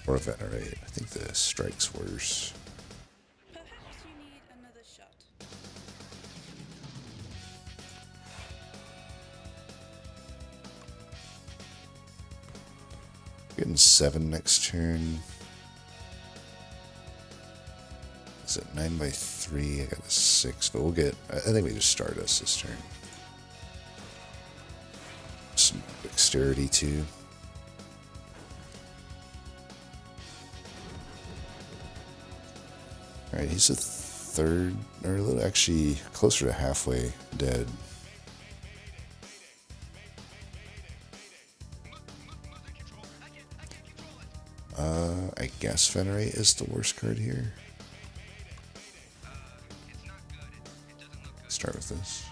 Or a venerate. I think the strike's worse. Perhaps you need another shot. Getting 7 next turn. Is it 9 by 3? I got the 6, but we'll get. I think we just Stardust this turn. Some dexterity too. Alright, he's a third, or a little, actually closer to halfway dead. I guess Venerate is the worst card here. Start with this.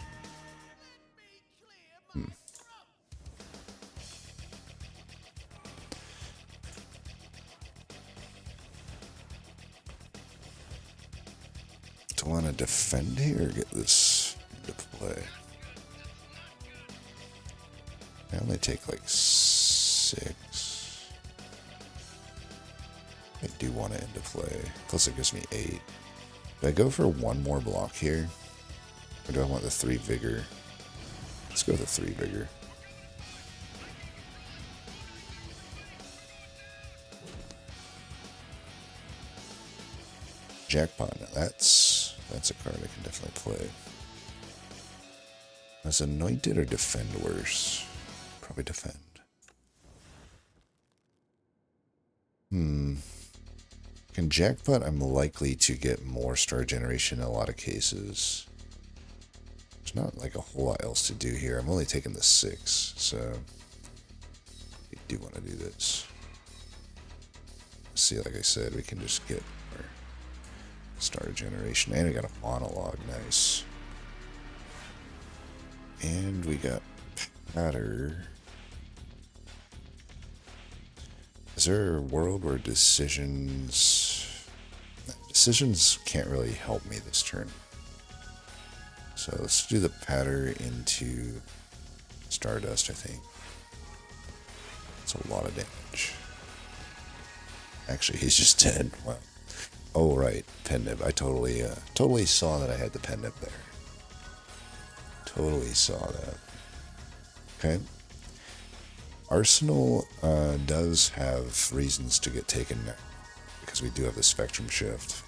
Do I want to defend here or get this into play? I only take like 6. I do want it into play. Plus it gives me 8. Do I go for 1 more block here? Or do I want the 3 vigor? Let's go with the 3 vigor. Jackpot. Now that's a card I can definitely play. As anointed or defend worse? Probably defend. Can jackpot, I'm likely to get more star generation in a lot of cases. There's not like a whole lot else to do here. I'm only taking the 6, so I do want to do this. See, like I said, we can just get our star generation. And we got a monologue, nice. And we got patter. Is there a world where decisions can't really help me this turn? So let's do the patter into Stardust, I think. It's a lot of damage. Actually, he's just dead. Wow. Oh, right. Pen nib. I totally saw that I had the pen nib there. Totally saw that. Okay. Arsenal does have reasons to get taken now, because we do have the spectrum shift.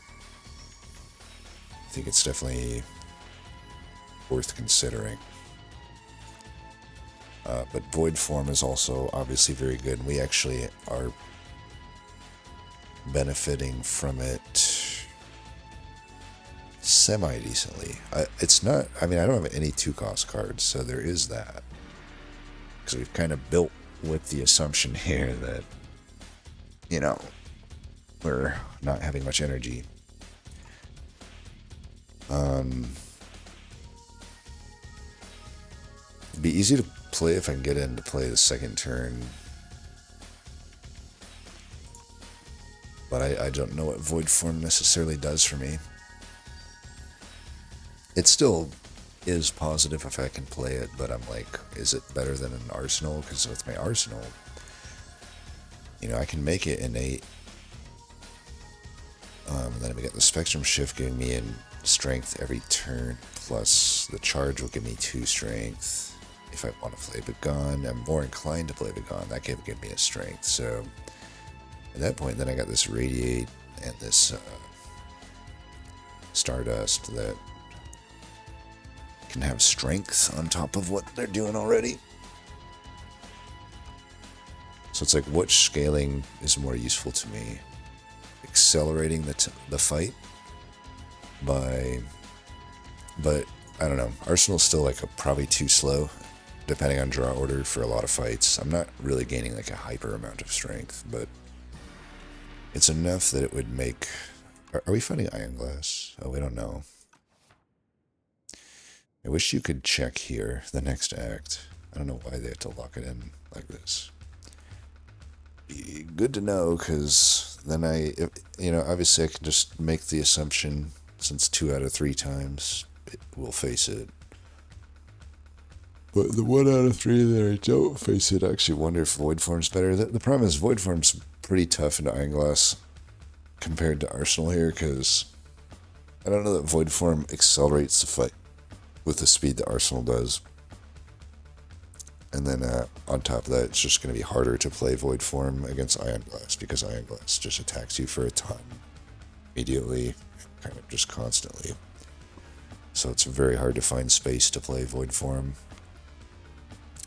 I think it's definitely worth considering. But Void Form is also obviously very good. We actually are benefiting from it semi-decently. It's not, I mean, I don't have any 2-cost cards, so there is that. Because we've kind of built with the assumption here that, you know, we're not having much energy. It'd be easy to play if I can get in to play the second turn. But I don't know what Void Form necessarily does for me. It still is positive if I can play it, but I'm like, is it better than an Arsenal? Because with my Arsenal, you know, I can make it innate. And then we get the Spectrum Shift giving me in strength every turn, plus the charge will give me 2 strength. If I want to play Begone, I'm more inclined to play Begone. That can give me a strength. So at that point, then I got this Radiate and this Stardust that can have strength on top of what they're doing already. So it's like, which scaling is more useful to me? Accelerating the fight by, but I don't know. Arsenal's still like probably too slow, depending on draw order for a lot of fights. I'm not really gaining like a hyper amount of strength, but it's enough that it would make. Are we fighting Iron Glass? Oh, we don't know. I wish you could check here, the next act. I don't know why they have to lock it in like this. Be good to know, because then obviously I can just make the assumption, since 2 out of 3 times it will face it. But the 1 out of 3 that I don't face it, I actually wonder if Void Form's better. The problem is Void Form's pretty tough into Iron Glass compared to Arsenal here, because I don't know that Void Form accelerates the fight with the speed that Arsenal does. And then on top of that, it's just going to be harder to play Void Form against Iron Glass, because Iron Glass just attacks you for a ton immediately, kind of just constantly. So it's very hard to find space to play Void Form.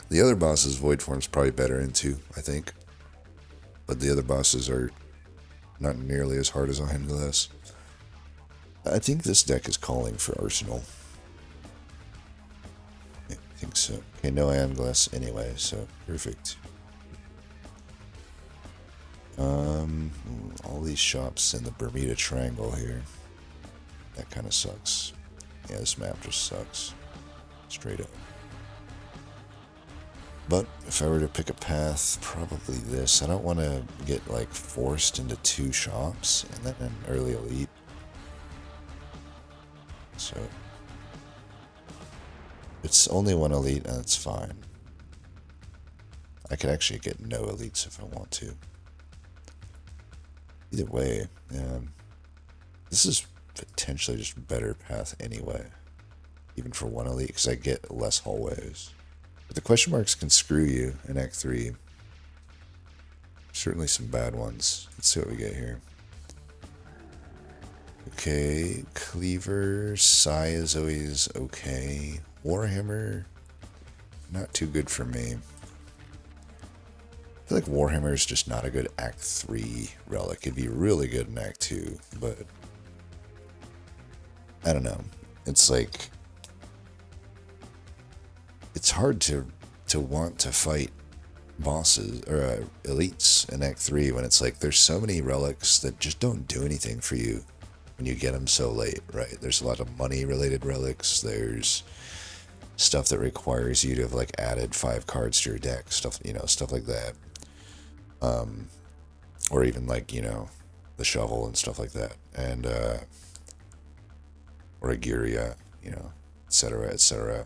The other bosses, Void Form's probably better into, I think. But the other bosses are not nearly as hard as Iron Glass. I think this deck is calling for Arsenal. I think so. Okay, no Iron Glass anyway, so perfect. All these shops in the Bermuda Triangle here. That kind of sucks. Yeah, this map just sucks. Straight up. But if I were to pick a path, probably this. I don't want to get like forced into 2 shops and then an early elite. So it's only 1 elite and it's fine. I could actually get no elites if I want to. Either way, this is potentially just a better path anyway. Even for 1 elite, because I get less hallways. But the question marks can screw you in Act 3. Certainly some bad ones. Let's see what we get here. Okay, Cleaver, Psy is always okay. Warhammer, not too good for me. I feel like Warhammer is just not a good Act 3 relic. It'd be really good in Act 2, but I don't know. It's like, it's hard to want to fight bosses or elites in Act 3 when it's like there's so many relics that just don't do anything for you when you get them so late, right? There's a lot of money related relics. There's stuff that requires you to have like added 5 cards to your deck, stuff like that. Or even like, the shovel and stuff like that. And or a Giria, etc., etc.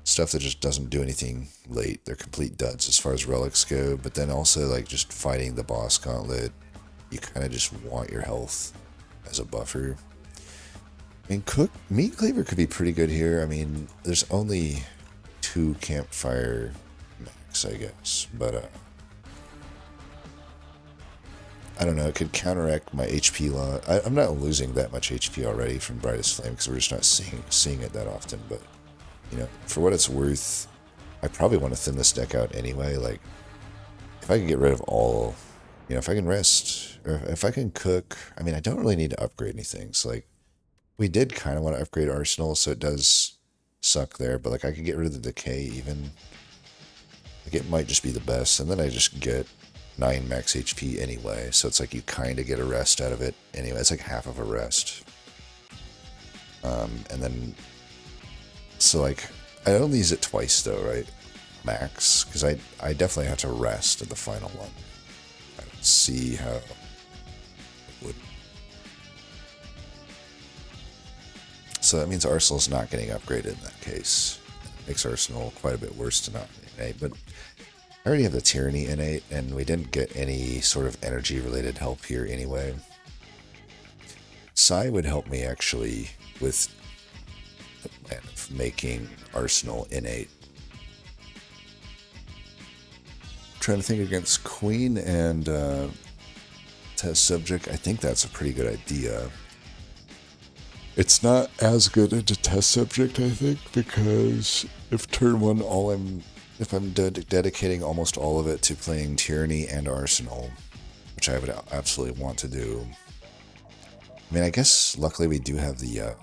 Stuff that just doesn't do anything late. They're complete duds as far as relics go. But then also like just fighting the boss gauntlet, you kind of just want your health as a buffer. I mean, Meat Cleaver could be pretty good here. I mean, there's only 2 campfire max, I guess. But I don't know. It could counteract my HP loss. I'm not losing that much HP already from Brightest Flame because we're just not seeing it that often. But for what it's worth, I probably want to thin this deck out anyway. Like, if I can get rid of all, if I can rest, or if I can cook, I mean, I don't really need to upgrade anything. So, like, we did kind of want to upgrade Arsenal, so it does suck there. But, like, I could get rid of the Decay even. Like, it might just be the best. And then I just get 9 max HP anyway. So it's like you kind of get a rest out of it anyway. It's like half of a rest. And then... So, like, I only use it twice, though, right? Max. Because I definitely have to rest at the final one. I don't see how it would. So that means Arsenal's not getting upgraded in that case. It makes Arsenal quite a bit worse to not innate. But I already have the Tyranny innate, and we didn't get any sort of energy-related help here anyway. Psy would help me, actually, with the plan of making Arsenal innate. I'm trying to think against Queen and Test Subject. I think that's a pretty good idea. It's not as good into Test Subject, I think, because if turn 1 if I'm dedicating almost all of it to playing Tyranny and Arsenal, which I would absolutely want to do. I mean, I guess luckily we do have the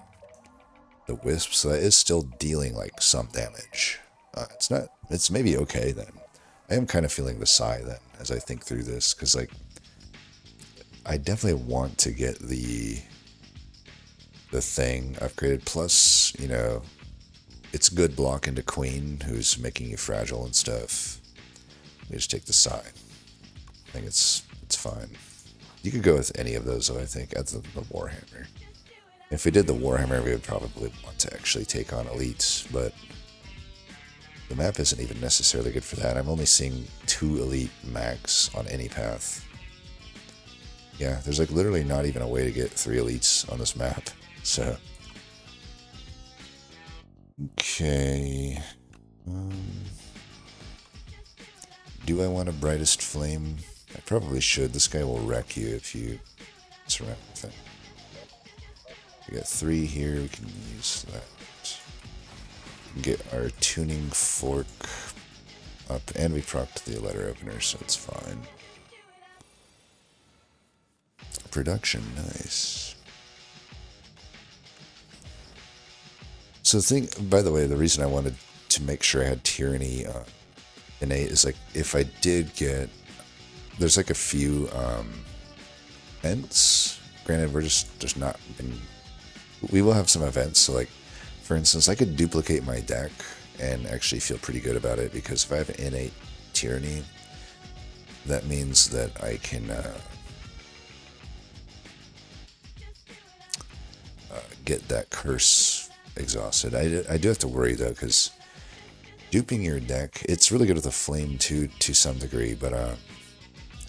Wisp, so that is still dealing like some damage. It's maybe okay then. I am kind of feeling the sigh then as I think through this, because like I definitely want to get the thing upgraded. Plus, it's good block into Queen, who's making you fragile and stuff. You just take the side. I think it's fine. You could go with any of those, though, I think, at the Warhammer. If we did the Warhammer, we would probably want to actually take on elites, but the map isn't even necessarily good for that. I'm only seeing 2 elite max on any path. Yeah, there's like literally not even a way to get 3 elites on this map, so... Okay... do I want a Brightest Flame? I probably should. This guy will wreck you if you surround with it. We got 3 here, we can use that. We can get our tuning fork up, and we procced the letter opener, so it's fine. Production, nice. So by the way, the reason I wanted to make sure I had Tyranny innate is like, if I did get, there's like a few events. Granted, there's not been, we will have some events, so like, for instance, I could duplicate my deck and actually feel pretty good about it, because if I have an innate Tyranny, that means that I can get that curse exhausted. I do have to worry though, because duping your deck, it's really good with a flame too, to some degree, but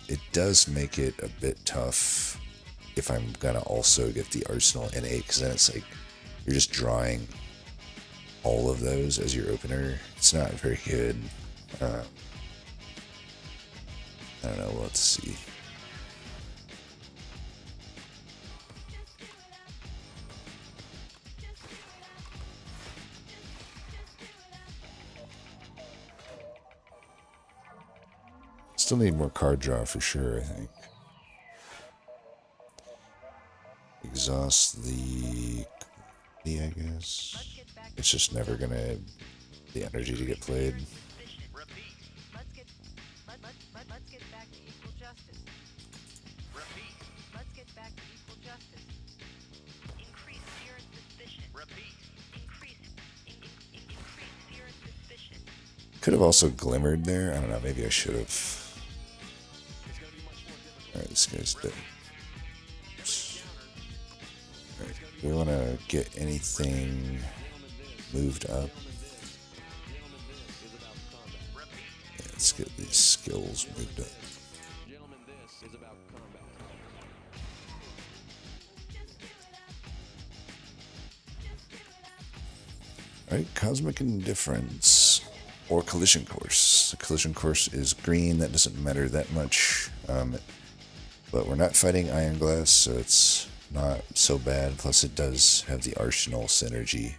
it does make it a bit tough if I'm gonna also get the Arsenal innate, because then it's like you're just drawing all of those as your opener. It's not very good. I don't know, let's see. Still need more card draw for sure, I think. Exhaust the... I guess. It's just never gonna have the energy to get played. Could have also glimmered there. I don't know, maybe I should have. Alright, this guy's dead. Alright, do we want to get anything moved up? Yeah, let's get these skills moved up. Alright, Cosmic Indifference. Or Collision Course. The Collision Course is green, that doesn't matter that much. But we're not fighting Iron Glass, so it's not so bad. Plus it does have the Arsenal synergy.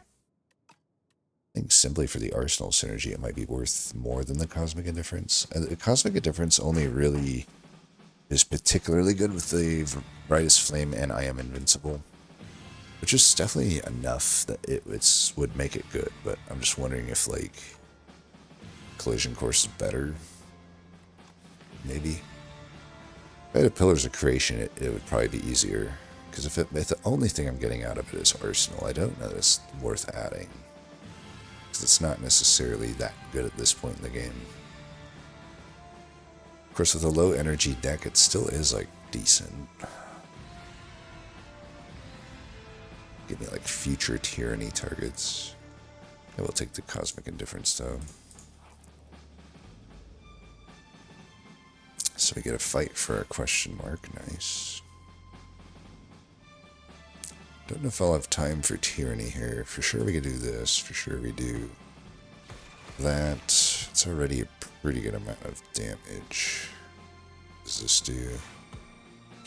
I think simply for the Arsenal synergy, it might be worth more than the Cosmic Indifference. The Cosmic Indifference only really is particularly good with the Brightest Flame and I Am Invincible, which is definitely enough that it would make it good, but I'm just wondering if, like, Collision Course is better. Maybe. If I had a Pillars of Creation, it would probably be easier. Because if the only thing I'm getting out of it is Arsenal, I don't know that it's worth adding. Because it's not necessarily that good at this point in the game. Of course, with a low energy deck, it still is, like, decent. Give me, like, future Tyranny targets. I will take the Cosmic Indifference, though. So we get a fight for a question mark. Nice. Don't know if I'll have time for Tyranny here. For sure we could do this. For sure we do that. It's already a pretty good amount of damage. What does this do?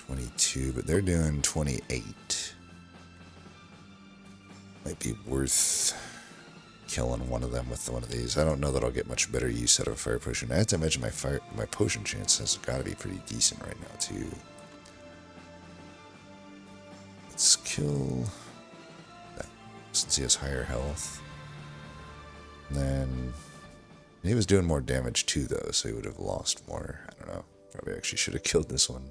22, but they're doing 28. Might be worth killing one of them with one of these. I don't know that I'll get much better use out of a fire potion. I have to imagine my potion chance has got to be pretty decent right now too. Let's kill that since he has higher health. And then he was doing more damage too though, so he would have lost more. I don't know. Probably actually should have killed this one.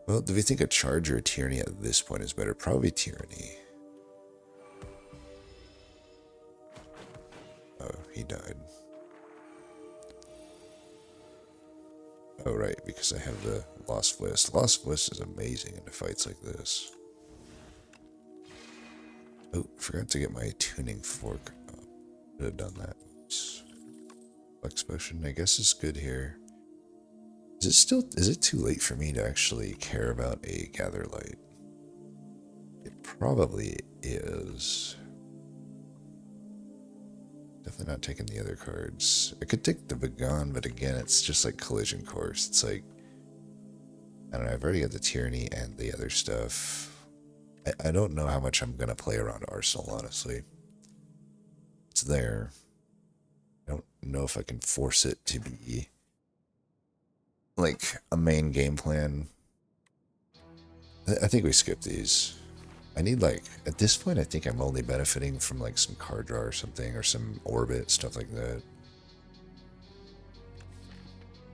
Well, do we think a charge or a Tyranny at this point is better? Probably Tyranny. Oh, he died. Oh, right, because I have the Lost Bliss. Lost Bliss is amazing in fights like this. Oh, forgot to get my tuning fork. Oh, should have done that. Oops. Flex potion, I guess is good here. Is it too late for me to actually care about a Gather Light? It probably is. Definitely not taking the other cards. I could take the Begone, but again, it's just like Collision Course. It's like, I don't know, I've already got the Tyranny and the other stuff. I don't know how much I'm going to play around Arsenal, honestly. It's there. I don't know if I can force it to be like a main game plan. I think we skip these. I need like, at this point, I think I'm only benefiting from like some card draw or something, or some orbit, stuff like that.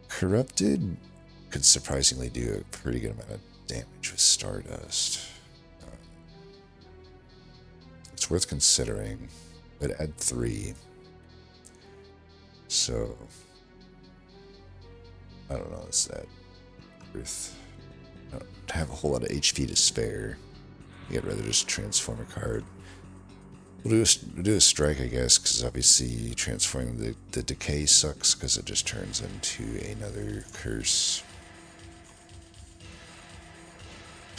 Corrupted could surprisingly do a pretty good amount of damage with Stardust. It's worth considering, but add 3. So, I don't know, is that worth? I don't have a whole lot of HP to spare. I'd rather just transform a card. We'll do a strike, I guess, because obviously transforming the decay sucks because it just turns into another curse.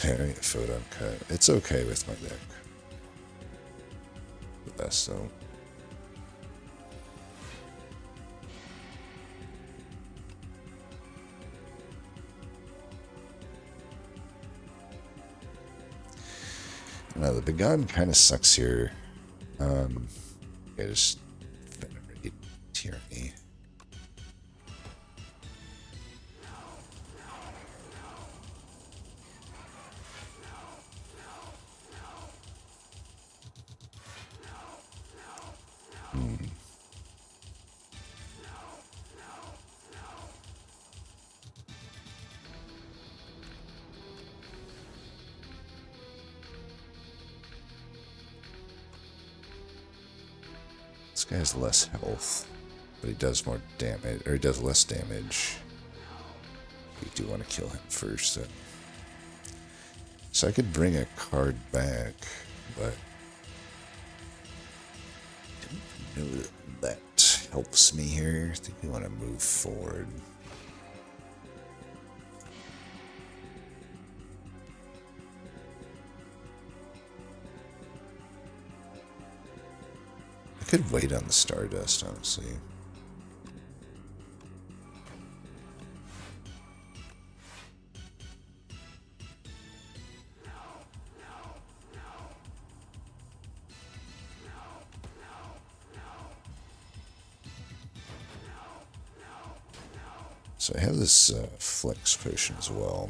Alright, photon cut. It's okay with my deck. The best though. Now the Begone kind of sucks here. I just venerate Tyranny. This guy has less health, but he does more damage, or he does less damage. We do want to kill him first, then. So I could bring a card back, but I don't know that helps me here. I think we want to move forward. I could wait on the Stardust, honestly. So I have this Flex Potion as well.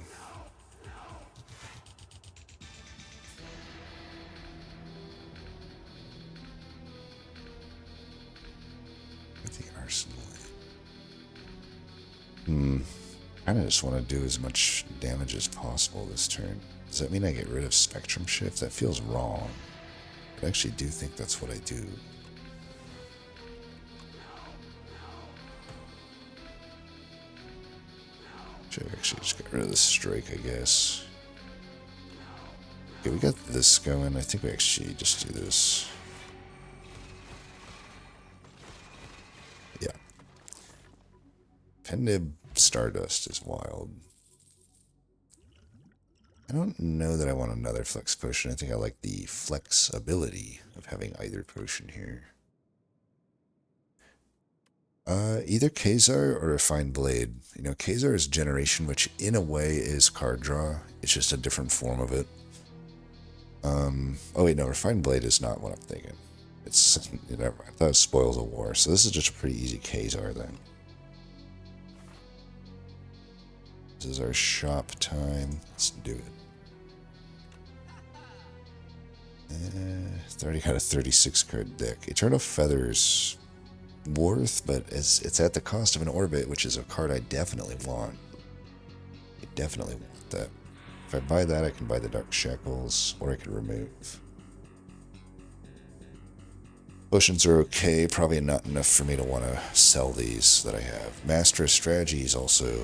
I just want to do as much damage as possible this turn. Does that mean I get rid of Spectrum Shift? That feels wrong. I actually do think that's what I do. Should I actually just get rid of the Strike, I guess. Okay, we got this going. I think we actually just do this. Yeah. Pendib Stardust is wild. I don't know that I want another Flex Potion. I think I like the flexibility of having either potion here. Either Khazar or Refined Blade. You know, Khazar is generation, which in a way is card draw. It's just a different form of it. Oh wait, no, Refined Blade is not what I'm thinking. It's, you know, I thought it was Spoils of War. So this is just a pretty easy Khazar then. This is our shop time. Let's do it. It's already got a 36 card deck. Eternal Feathers worth, but it's at the cost of an Orbit, which is a card I definitely want. I definitely want that. If I buy that, I can buy the Dark Shackles, or I can remove. Potions are okay, probably not enough for me to want to sell these that I have. Master of Strategy is also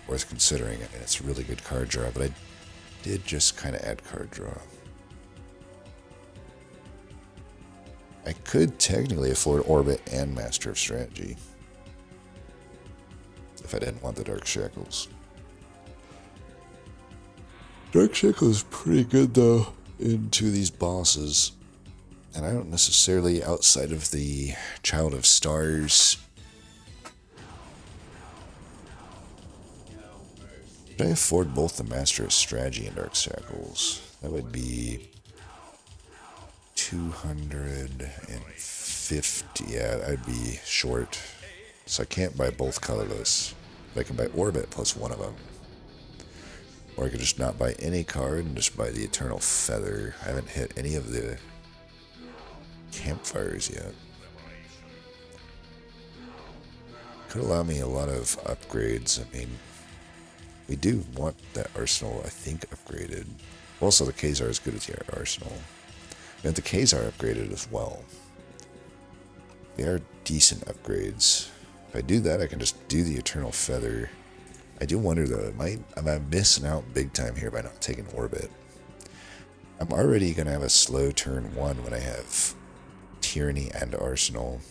worth considering. I mean, it's a really good card draw, but I did just kind of add card draw. I could technically afford Orbit and Master of Strategy if I didn't want the Dark Shackles. Dark Shackles is pretty good though into these bosses. And I don't necessarily, outside of the Child of Stars, should I afford both the Master of Strategy and Dark Shackles? That would be 250. Yeah, I'd be short. So I can't buy both colorless. But I can buy Orbit plus one of them. Or I could just not buy any card and just buy the Eternal Feather. I haven't hit any of the campfires yet. Could allow me a lot of upgrades. I mean, we do want that arsenal, I think, upgraded. Also, the K's are as good as the arsenal. And the K's are upgraded as well. They are decent upgrades. If I do that, I can just do the Eternal Feather. I do wonder, though, am I missing out big time here by not taking Orbit? I'm already going to have a slow turn 1 when I have Tyranny and Arsenal.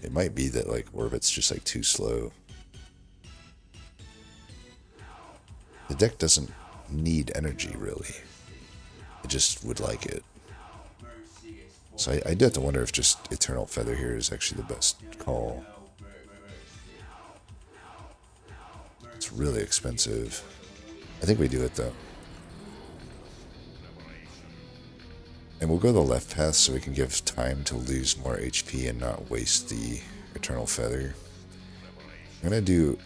It might be that, like, Orbit's just, like, too slow. The deck doesn't need energy, really. It just would like it. So I do have to wonder if just Eternal Feather here is actually the best call. It's really expensive. I think we do it, though. And we'll go the left path so we can give time to lose more HP and not waste the Eternal Feather. I'm going to do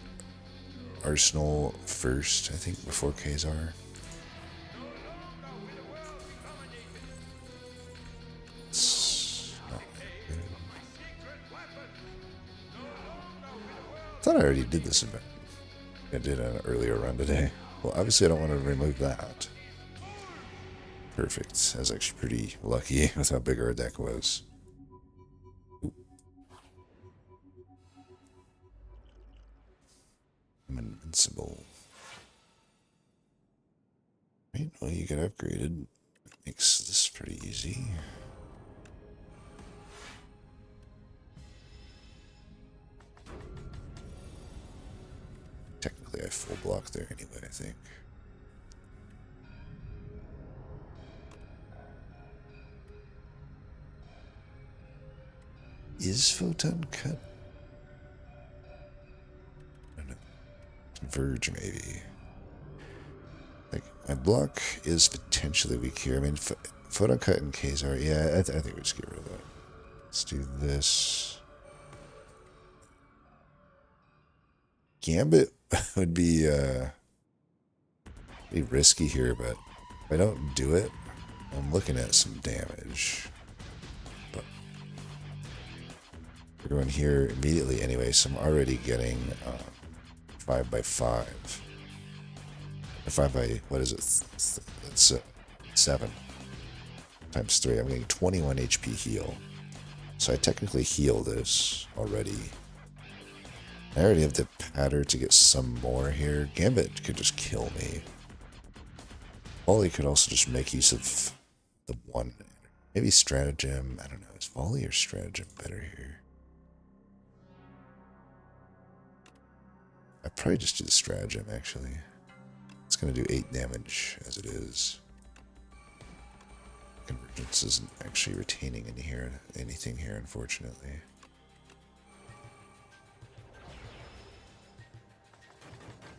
Arsenal first, I think, before Kazar. I thought I already did this event. I did an earlier run today. Well, obviously I don't want to remove that. Perfect. I was actually pretty lucky with how big our deck was. Ooh. I'm invincible. Right, well, you get upgraded. Makes this pretty easy. Technically, I full block there anyway, I think. Is Photon cut? I don't know. Converge, maybe. Like, my block is potentially weak here. I mean, Photon cut and Kazar. Yeah, I think we just get rid of that. Let's do this. Gambit would be risky here, but if I don't do it, I'm looking at some damage. But we're going here immediately anyway, so I'm already getting 5 by 5. Or 5 by, what is it? It's 7 times 3. I'm getting 21 HP heal. So I technically heal this already. I already have the pattern to get some more here. Gambit could just kill me. Volley could also just make use of the one. Maybe Stratagem. I don't know. Is Volley or Stratagem better here? I'd probably just do the Stratagem, actually. It's going to do 8 damage as it is. Convergence isn't actually retaining anything here, unfortunately.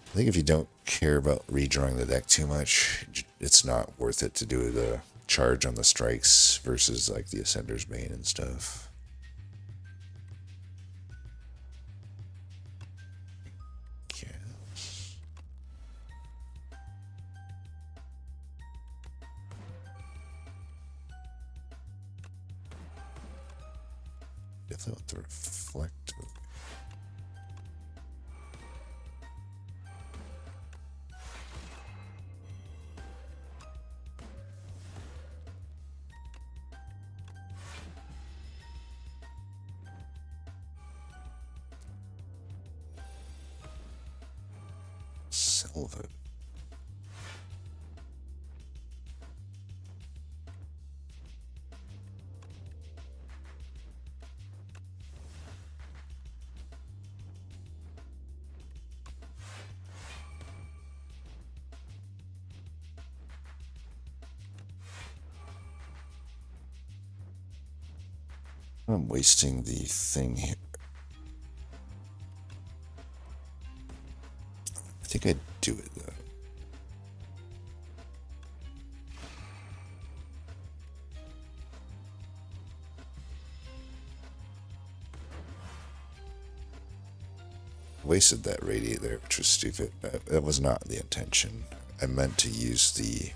I think if you don't care about redrawing the deck too much, it's not worth it to do the charge on the strikes versus like the Ascender's Bane and stuff. Yes. Definitely want to reflect. Salvo. I'm wasting the thing here. I think I'd do it though. Wasted that radiate there, which was stupid. That was not the intention. I meant to use the...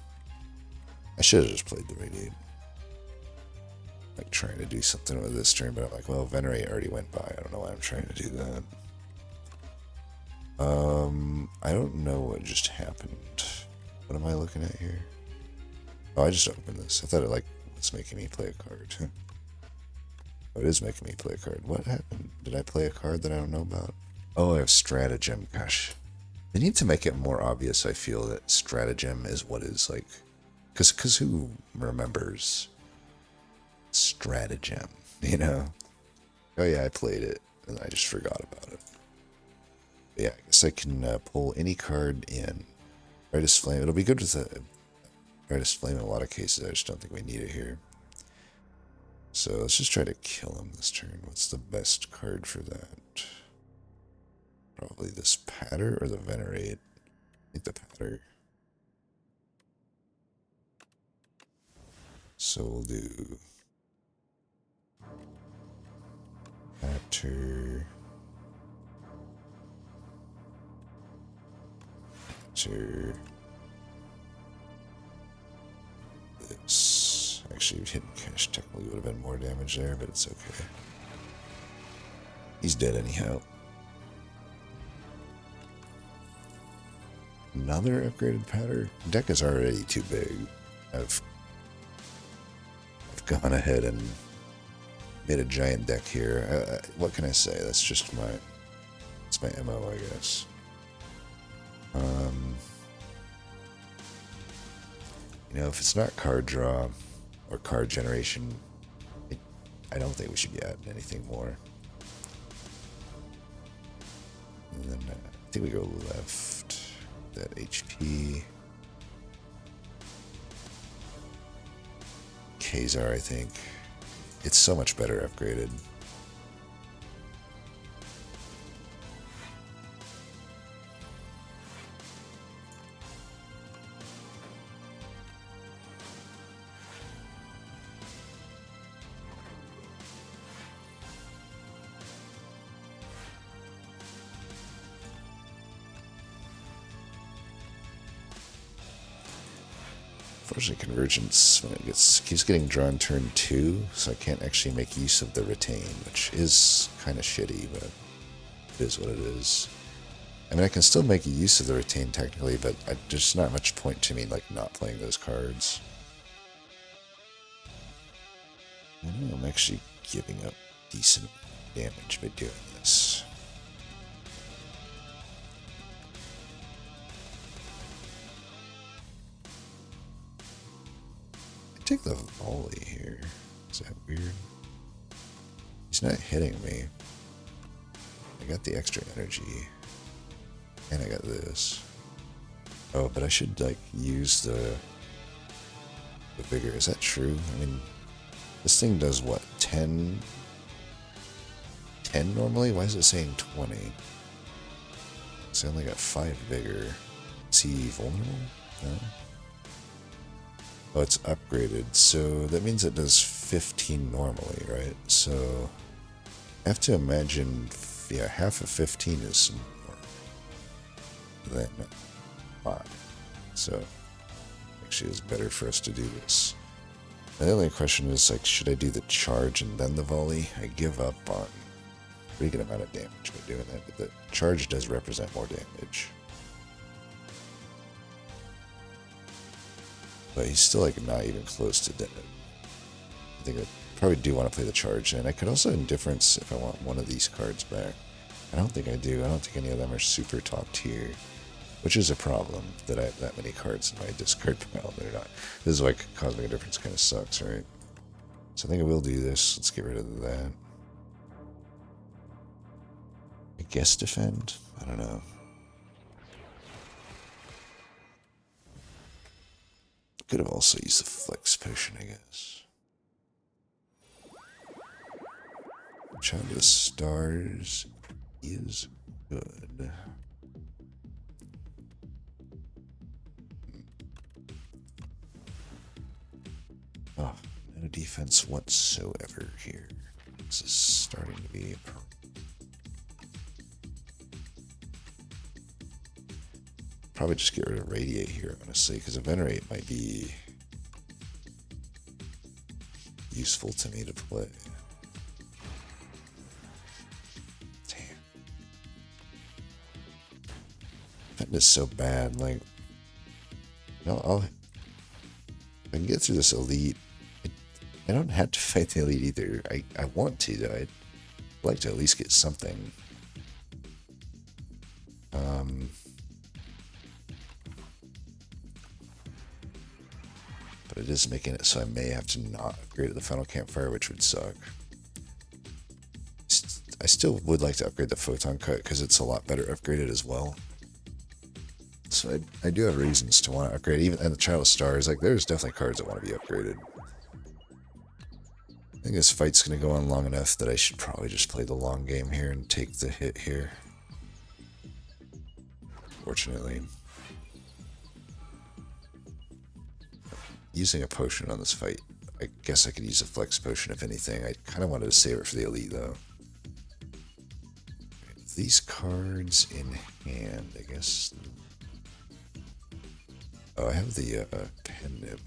I should have just played the radiate. Like trying to do something with this turn, but I'm like, well, Venerate already went by. I don't know why I'm trying to do that. I don't know what just happened. What am I looking at here? Oh, I just opened this. I thought it like was making me play a card. Oh, it is making me play a card. What happened? Did I play a card that I don't know about? Oh, I have Stratagem. Gosh. They need to make it more obvious, I feel, that Stratagem is what is like... Because who remembers Stratagem, you know? Oh yeah, I played it, and I just forgot about it. But yeah, I guess I can pull any card in. Brightest Flame. It'll be good with the Brightest Flame in a lot of cases. I just don't think we need it here. So let's just try to kill him this turn. What's the best card for that? Probably this Patter or the Venerate. I think the Patter. So we'll do Patter. Patter. This. Actually, Hidden Cache technically would have been more damage there, but it's okay. He's dead anyhow. Another upgraded Patter? Deck is already too big. I've gone ahead and made a giant deck here. What can I say? That's just it's my MO, I guess. You know, if it's not card draw or card generation, I don't think we should be adding anything more. And then I think we go left. That HP. Kazar, I think. It's so much better upgraded. Unfortunately, Convergence, when it keeps getting drawn turn 2, so I can't actually make use of the Retain, which is kind of shitty, but it is what it is. I mean, I can still make use of the Retain technically, but there's not much point to me like not playing those cards. I know I'm actually giving up decent damage by doing this. Take the volley here. Is that weird? He's not hitting me. I got the extra energy. And I got this. Oh, but I should like use the vigor. Is that true? I mean, this thing does what? 10 normally? Why is it saying 20? So I only got 5 vigor. Is he vulnerable? No? Oh, it's upgraded, so that means it does 15 normally, right? So I have to imagine, yeah, half of 15 is more than 5. So actually it's better for us to do this. And the only question is, like, should I do the charge and then the volley? I give up on a pretty good amount of damage by doing that, but the charge does represent more damage. But he's still like not even close to dead. I think I probably do want to play the charge, and I could also indifference if I want one of these cards back. I don't think I do. I don't think any of them are super top tier. which is a problem that I have that many cards in my discard pile. They're not. This is why Cosmic Indifference kind of sucks, right? So I think I will do this. Let's get rid of that. I guess defend? I don't know. Could have also used the Flex Potion, I guess. Child of the Stars is good. Oh, no defense whatsoever here. This is starting to be a problem. Probably just get rid of Radiate here, honestly, because a Venerate might be useful to me to play. Damn. That is so bad. Like, I can get through this elite. I don't have to fight the elite either. I want to, though. I'd like to at least get something. But it is making it so I may have to not upgrade to the Final Campfire, which would suck. I still would like to upgrade the Photon Cut because it's a lot better upgraded as well. So I do have reasons to want to upgrade, even and the Child of Stars. Like, there's definitely cards that want to be upgraded. I think this fight's going to go on long enough that I should probably just play the long game here and take the hit here. Fortunately. Using a potion on this fight, I guess I could use a Flex Potion if anything. I kind of wanted to save it for the elite, though. These cards in hand, I guess. Oh, I have the pen nib.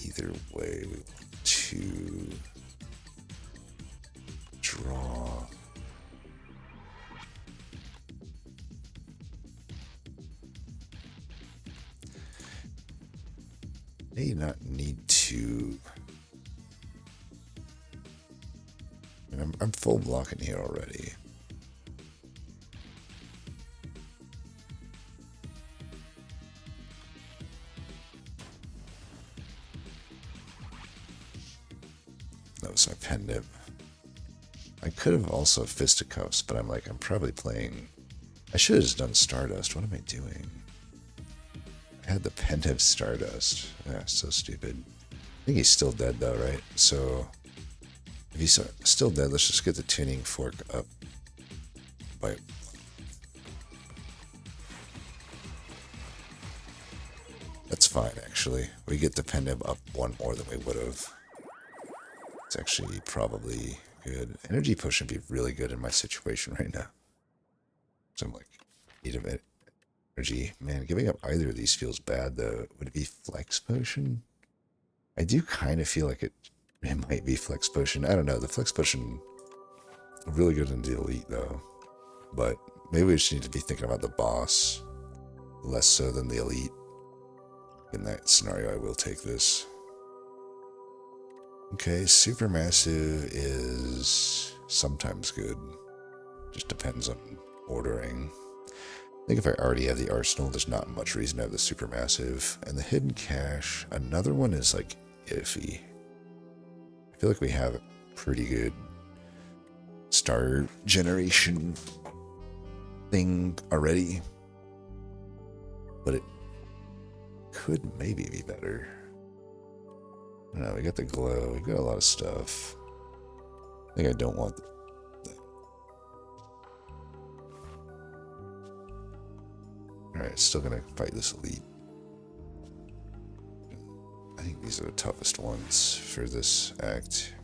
Either way, we want to draw. May not need to. I'm full blocking here already. That was my pen nib. I could have also Fisticuffs, but I'm probably playing. I should have just done Stardust. What am I doing? I had the pen nib Stardust. Yeah, so stupid. I think he's still dead though, right? So if he's still dead, let's just get the Tuning Fork up by. That's fine, actually. We get the pen nib up one more than we would have. It's actually probably good. Energy Potion would be really good in my situation right now. So I'm need of energy. Man, giving up either of these feels bad, though. Would it be Flex Potion? I do kind of feel like it might be Flex Potion. I don't know. The Flex Potion really good in the elite, though. But maybe we just need to be thinking about the boss less so than the elite. In that scenario, I will take this. Okay, Supermassive is sometimes good. Just depends on ordering. I think if I already have the Arsenal, there's not much reason to have the Supermassive. And the Hidden Cache, another one is iffy. I feel like we have a pretty good star generation thing already. But it could maybe be better. I don't know, we got the glow, we got a lot of stuff. I think I don't want that. Alright, still gonna fight this elite. I think these are the toughest ones for this act.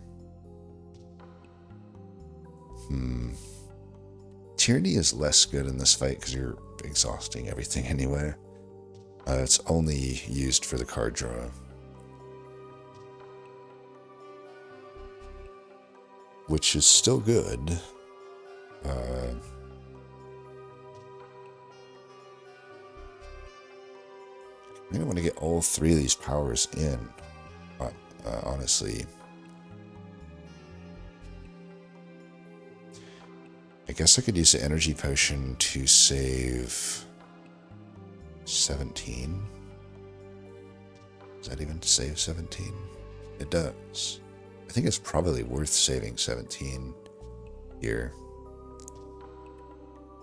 Tyranny is less good in this fight because you're exhausting everything anyway. It's only used for the card draw. Which is still good. I don't want to get all three of these powers in, honestly. I guess I could use the energy potion to save 17. Does that even save 17? It does. I think it's probably worth saving 17 here.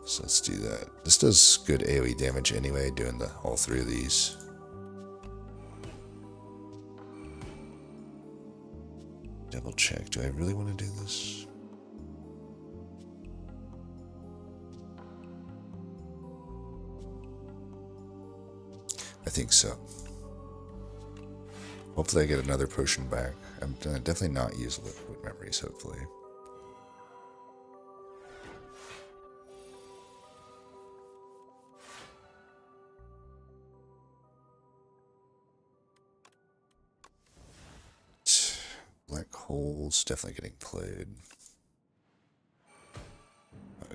So let's do that. This does good AoE damage anyway, doing all three of these. Double check. Do I really want to do this? I think so. Hopefully I get another potion back. I'm gonna definitely not use liquid memories, hopefully. Black holes definitely getting played.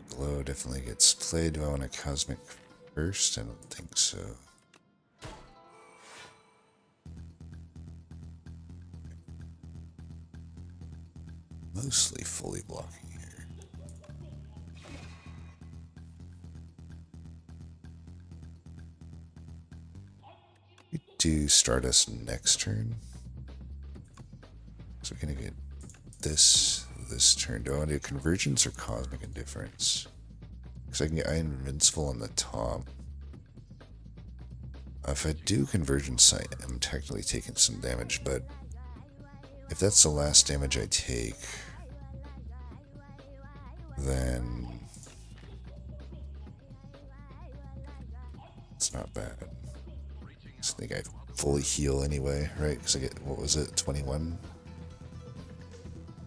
Glow definitely gets played. Do I want a cosmic first? I don't think so. Mostly fully blocking here. We do Stardust next turn. So we're gonna get this turn. Do I want to do Convergence or Cosmic Indifference? Because I can get Iron Invincible on the top. If I do Convergence, I am technically taking some damage, but if that's the last damage I take, then it's not bad. I think I fully heal anyway, right? Because I get, what was it, 21?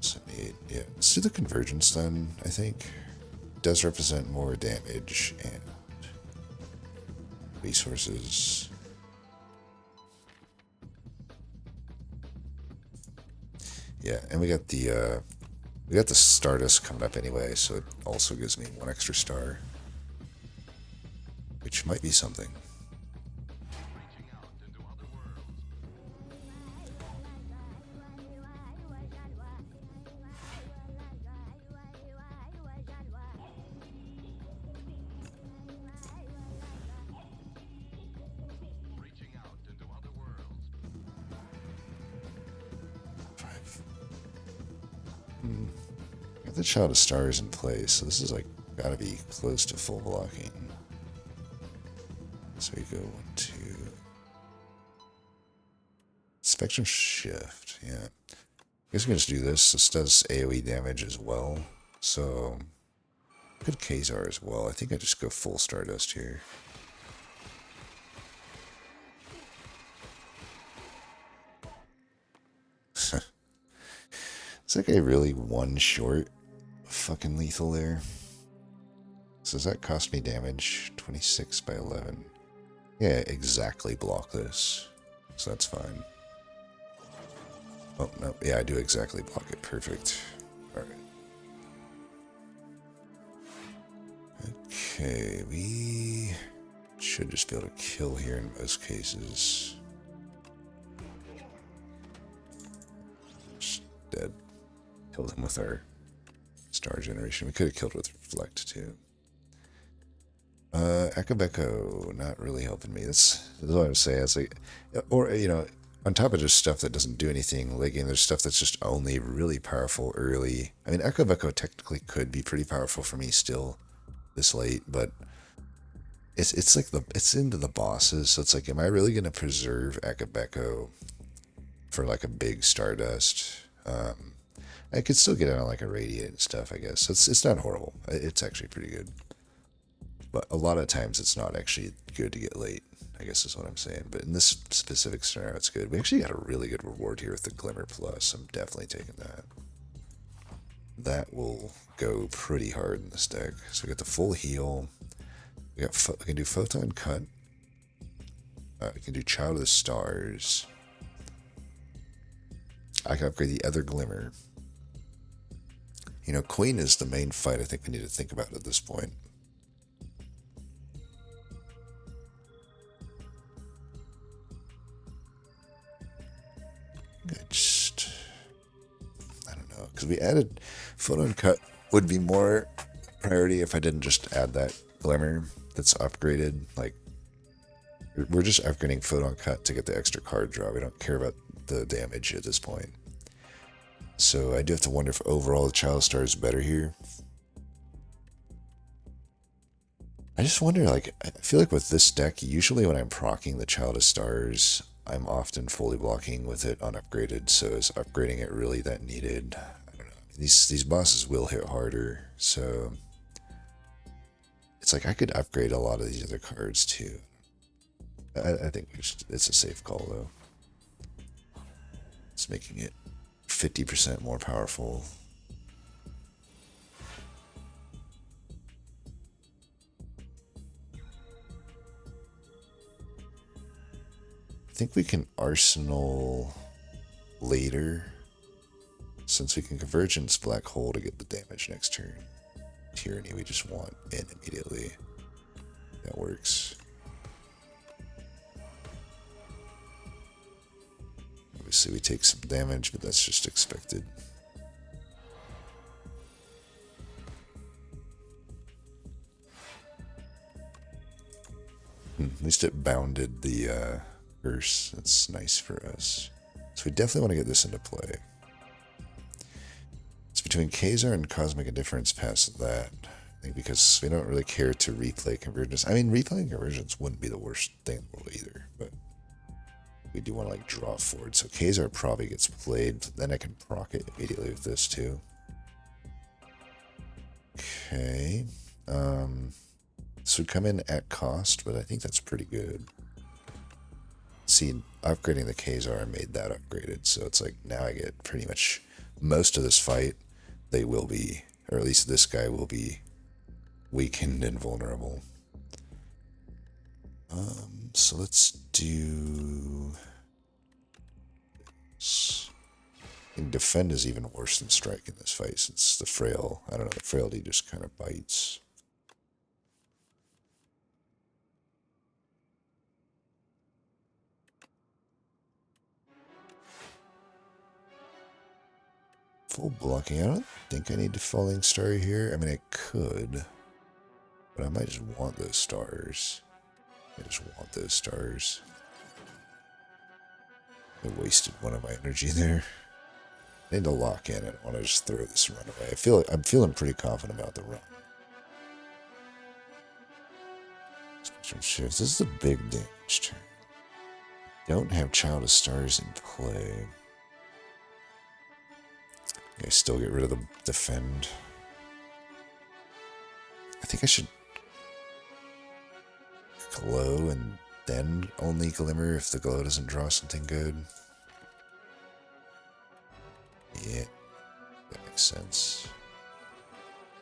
78, yeah. Let's do the Convergence then, I think. It does represent more damage and resources. Yeah, and we got the Stardust coming up anyway, so it also gives me 1 extra star, which might be something. Got the Child of Stars in place, so this is like gotta be close to full blocking. So we go 1, 2. Spectrum Shift, yeah. I guess we can just do this. This does AoE damage as well. So good Kazar as well. I think I just go full Stardust here. Is that guy really 1 short? Fucking lethal there. So does that cost me damage? 26 by 11. Yeah, exactly block this. So that's fine. Oh, no. Yeah, I do exactly block it. Perfect. Alright. Okay, we should just be able to kill here in most cases. Just dead. Killed him with our star generation. We could have killed with Reflect too. Akabeko, not really helping me. This is what I would say. It's like, or, you know, on top of just stuff that doesn't do anything, like, you know, there's stuff that's just only really powerful early. I mean, Akabeko technically could be pretty powerful for me still this late, but it's like it's into the bosses, so it's like, am I really gonna preserve Akabeko for like a big Stardust? I could still get it on like a Radiant and stuff, I guess. So it's not horrible. It's actually pretty good. But a lot of times it's not actually good to get late, I guess is what I'm saying. But in this specific scenario, it's good. We actually got a really good reward here with the Glimmer Plus. I'm definitely taking that. That will go pretty hard in this deck. So we got the full heal. We can do Photon Cut. We can do Child of the Stars. I can upgrade the other Glimmer. You know, Queen is the main fight I think we need to think about at this point. I don't know, because we added Photon Cut would be more priority if I didn't just add that glimmer that's upgraded. Like, we're just upgrading Photon Cut to get the extra card draw. We don't care about the damage at this point. So I do have to wonder if overall the Child Star is better here. I just wonder, like, I feel like with this deck, usually when I'm proccing the Child of Stars, I'm often fully blocking with it unupgraded, so is upgrading it really that needed? I don't know. These bosses will hit harder, so it's like I could upgrade a lot of these other cards too. I think it's a safe call though. It's making it 50% more powerful. I think we can Arsenal later, since we can Convergence Black Hole to get the damage next turn. Tyranny we just want in immediately. That works. Obviously we take some damage, but that's just expected. At least it bounded the curse. That's nice for us. So we definitely want to get this into play. It's between Khazar and Cosmic Indifference past that. I think because we don't really care to replay Convergence. I mean, replaying Convergence wouldn't be the worst thing in the world either, but we do want to like draw forward. So Khazar probably gets played. Then I can proc it immediately with this too. Okay. This would come in at cost, but I think that's pretty good. See, upgrading the Khazar made that upgraded, so it's like now I get pretty much most of this fight. They will be, or at least this guy will be, weakened and vulnerable. So let's do. And defend is even worse than strike in this fight since the frail. I don't know. The frailty just kind of bites. Full blocking. I don't think I need to Falling Star here. I mean, I could, but I might just want those stars. I just want those stars. I wasted one of my energy there. I need to lock in. I don't want to just throw this run away. I'm feeling pretty confident about the run. Spectrum Shift. This is a big damage turn. Don't have Child of Stars in play. I still get rid of the defend. I think I should glow and then only glimmer if the glow doesn't draw something good. Yeah, that makes sense.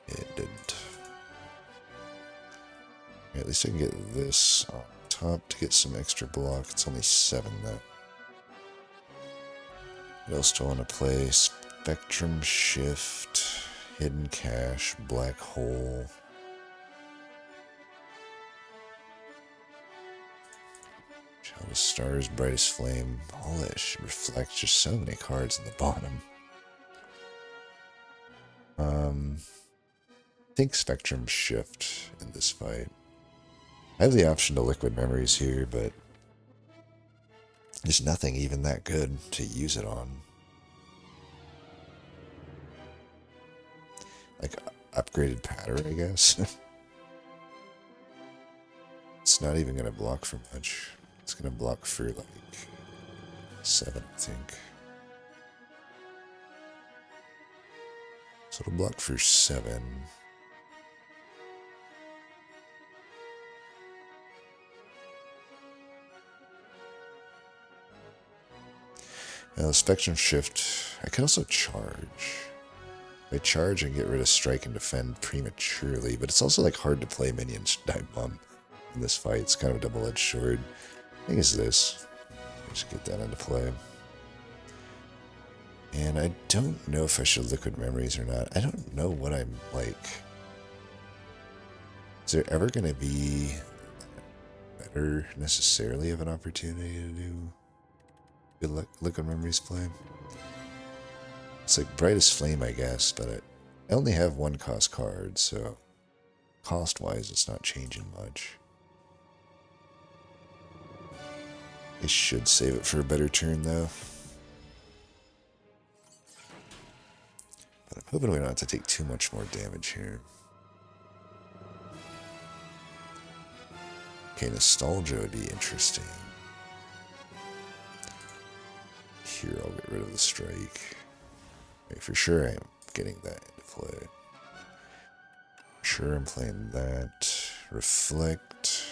It didn't. Yeah, at least I can get this on top to get some extra block. It's only 7 though. What else do I want to play? Spectrum Shift, Hidden Cache, Black Hole. Child of Stars, Brightest Flame. All that should reflect just so many cards in the bottom. I think Spectrum Shift in this fight. I have the option to Liquid Memories here, but there's nothing even that good to use it on. Like, upgraded pattern, I guess. It's not even going to block for much. It's going to block for, like, 7, I think. So it'll block for 7. Now, Spectrum Shift, I can also charge. I charge and get rid of strike and defend prematurely, but it's also like hard to play minions die bomb in this fight. It's kind of a double-edged sword. I think it's this. Just get that into play. And I don't know if I should Liquid Memories or not. I don't know what I'm like. Is there ever going to be better necessarily of an opportunity to do good Liquid Memories play? It's like Brightest Flame, I guess, but I only have 1 cost card, so cost-wise, it's not changing much. I should save it for a better turn, though. But I'm hoping we don't have to take too much more damage here. Okay, Nostalgia would be interesting. Here, I'll get rid of the Strike. Okay, for sure I'm getting that into play. Sure, I'm playing that. Reflect.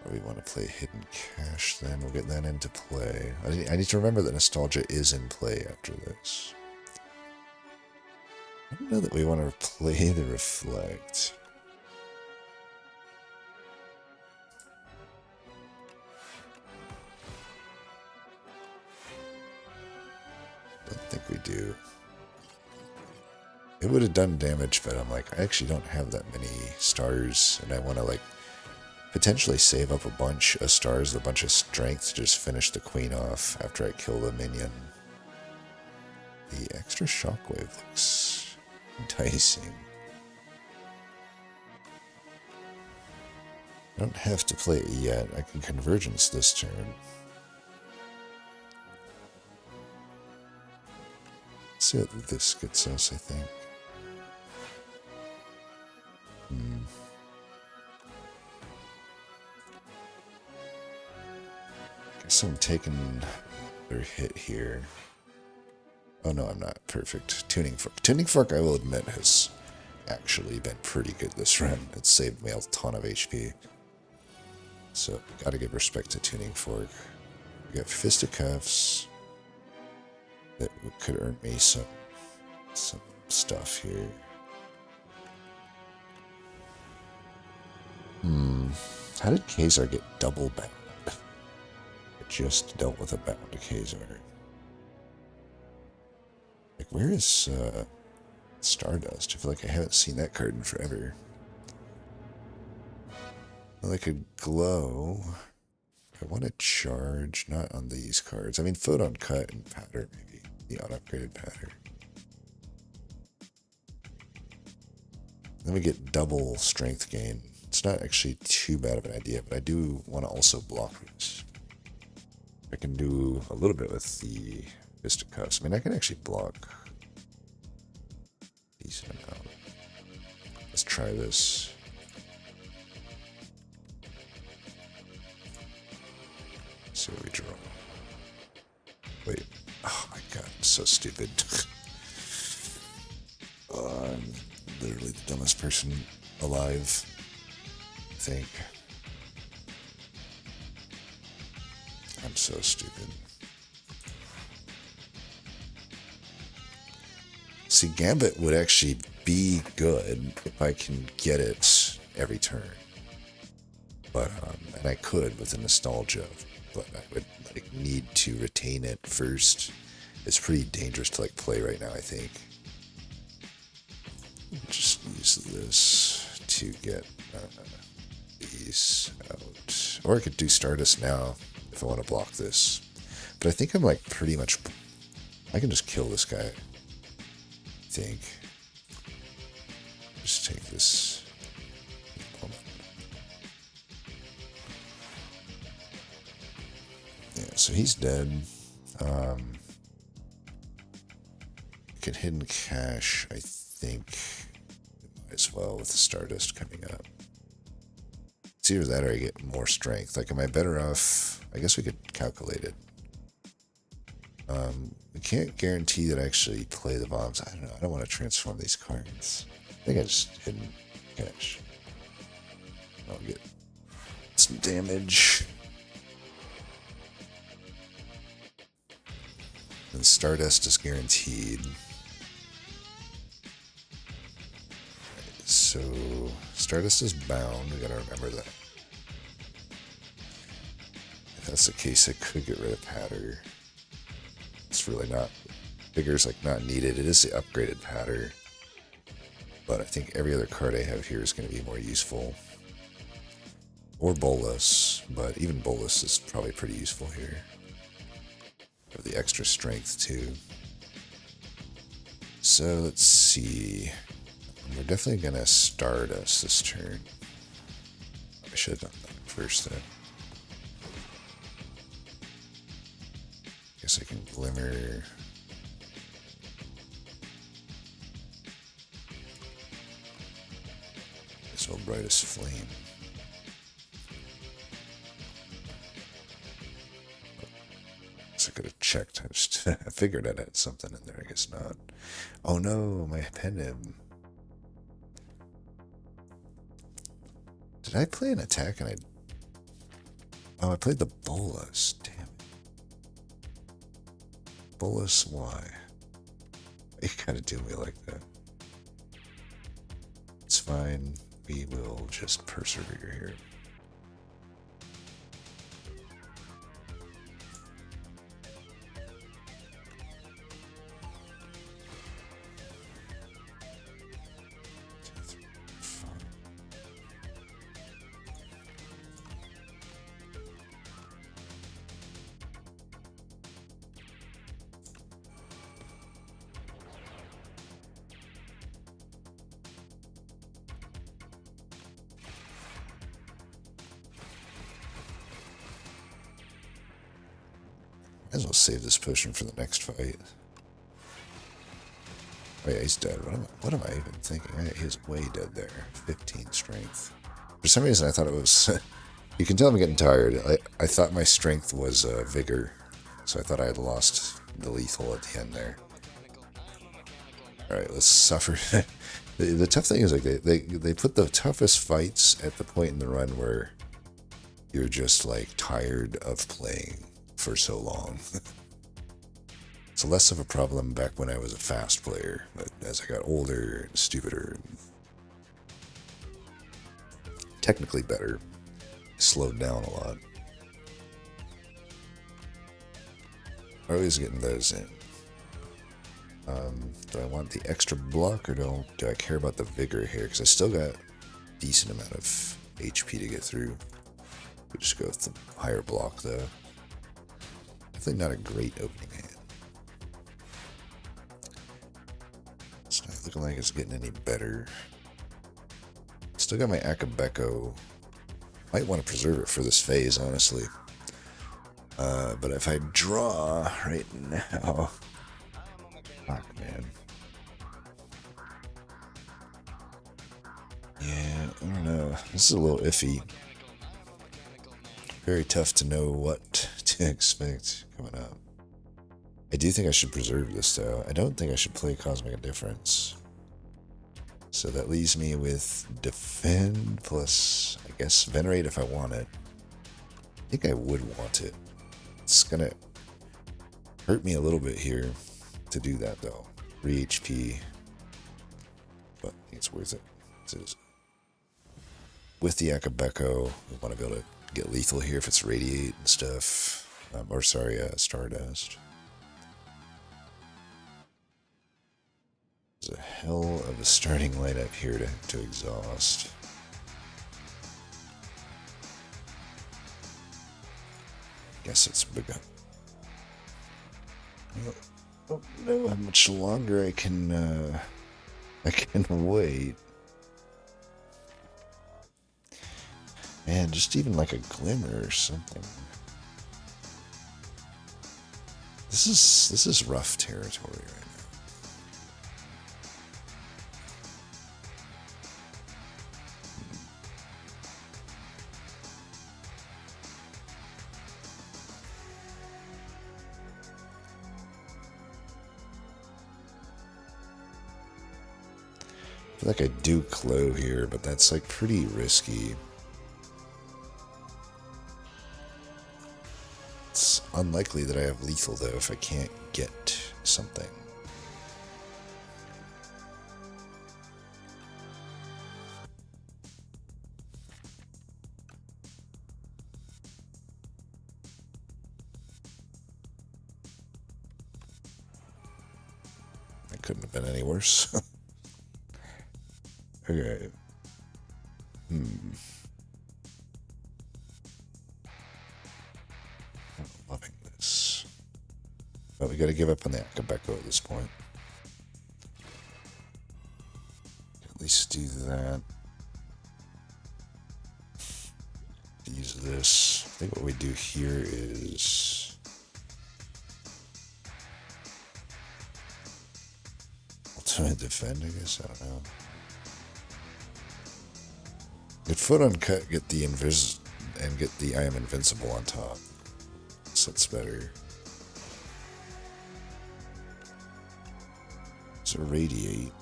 Oh, we want to play Hidden Cache then. We'll get that into play. I need to remember that Nostalgia is in play after this. I don't know that we want to play the Reflect. Don't think we do. It would have done damage, but I'm like, I actually don't have that many stars, and I want to, like, potentially save up a bunch of stars, a bunch of strength to just finish the queen off after I kill the minion. The extra shockwave looks enticing. I don't have to play it yet. I can convergence this turn. Let's see what this gets us, I think. Guess I'm taking their hit here. Oh no, I'm not. Perfect. Tuning Fork. Tuning Fork, I will admit, has actually been pretty good this run. It saved me a ton of HP. So, gotta give respect to Tuning Fork. We got Fisticuffs. That could earn me some stuff here. How did Khazar get double bound? I just dealt with a bound to Khazar. Like, where is Stardust? I feel like I haven't seen that card in forever. Well, I could glow. I want to charge, not on these cards. I mean, Photon Cut and Pattern, maybe. The unupgraded Pattern. Then we get double strength gain. It's not actually too bad of an idea, but I do want to also block this. I can do a little bit with the Fisticuffs. I mean, I can actually block a decent amount. Let's try this. Let's see what we draw. Wait. Oh my god, I'm so stupid. I'm literally the dumbest person alive, I think. I'm so stupid. See, Gambit would actually be good if I can get it every turn. But, and I could with the Nostalgia, but I would like need to retain it first. It's pretty dangerous to like play right now, I think. Just use this to get these out. Or I could do Stardust now if I want to block this. But I think I'm like pretty much... I can just kill this guy, I think. Just take this... Yeah, so he's dead. Could Hidden Cache, I think, as well with the Stardust coming up. It's either that or I get more strength. Like, am I better off? I guess we could calculate it. We can't guarantee that I actually play the bombs. I don't know. I don't want to transform these cards. I think I just Hidden Cache. I'll get some damage. And Stardust is guaranteed. So, Stardust is bound. We gotta remember that. If that's the case, I could get rid of Patter. It's really not... Vigor's like not needed. It is the upgraded Patter. But I think every other card I have here is going to be more useful. Or Bolus. But even Bolus is probably pretty useful here. Have the extra strength too. So let's see. We're definitely gonna Stardust this turn. I should have done that first then. Guess I can Glimmer. This old Brightest Flame. I could have checked. I figured I had something in there. I guess not. Oh no, my Penib. Did I play an attack and I... Oh, I played the Bolus. Damn it. Bolus, why? You gotta do me like that. It's fine. We will just persevere here. Might as well save this potion for the next fight. Oh yeah, he's dead. What am I even thinking? He's way dead there. 15 strength. For some reason I thought it was... You can tell I'm getting tired. I thought my strength was vigor. So I thought I had lost the lethal at the end there. Alright, let's suffer. The tough thing is like they put the toughest fights at the point in the run where you're just like tired of playing for so long. It's less of a problem back when I was a fast player, but as I got older and stupider and technically better, slowed down a lot. Always getting those in. Do I want the extra block or do I care about the vigor here? Because I still got a decent amount of HP to get through. We just go with the higher block though. Definitely not a great opening hand. It's not looking like it's getting any better. Still got my Akabeko. Might want to preserve it for this phase, honestly. But if I draw right now... Fuck, man. Yeah, I don't know. This is a little iffy. Very tough to know what to expect coming up. I do think I should preserve this, though. I don't think I should play Cosmic Indifference. So that leaves me with Defend plus, I guess, Venerate if I want it. I think I would want it. It's gonna hurt me a little bit here to do that, though. 3 HP. But I think it's worth it. With the Akabeko, we want to be able to get lethal here if it's Radiate and stuff. Stardust. There's a hell of a starting lineup here to exhaust. Guess it's begun. I don't know how much longer I can wait. Man, just even like a glimmer or something. This is rough territory right now. I feel like I do Clo here, but that's like pretty risky. It's unlikely that I have lethal though if I can't get something. That couldn't have been any worse. Okay. I'm loving this. But we gotta give up on the Akabeko at this point. At do that. Use this. I think what we do here is ultimate defend, I guess. I don't know. Get foot on cut, get the invis, and get the I am invincible on top. So that's better. So radiate.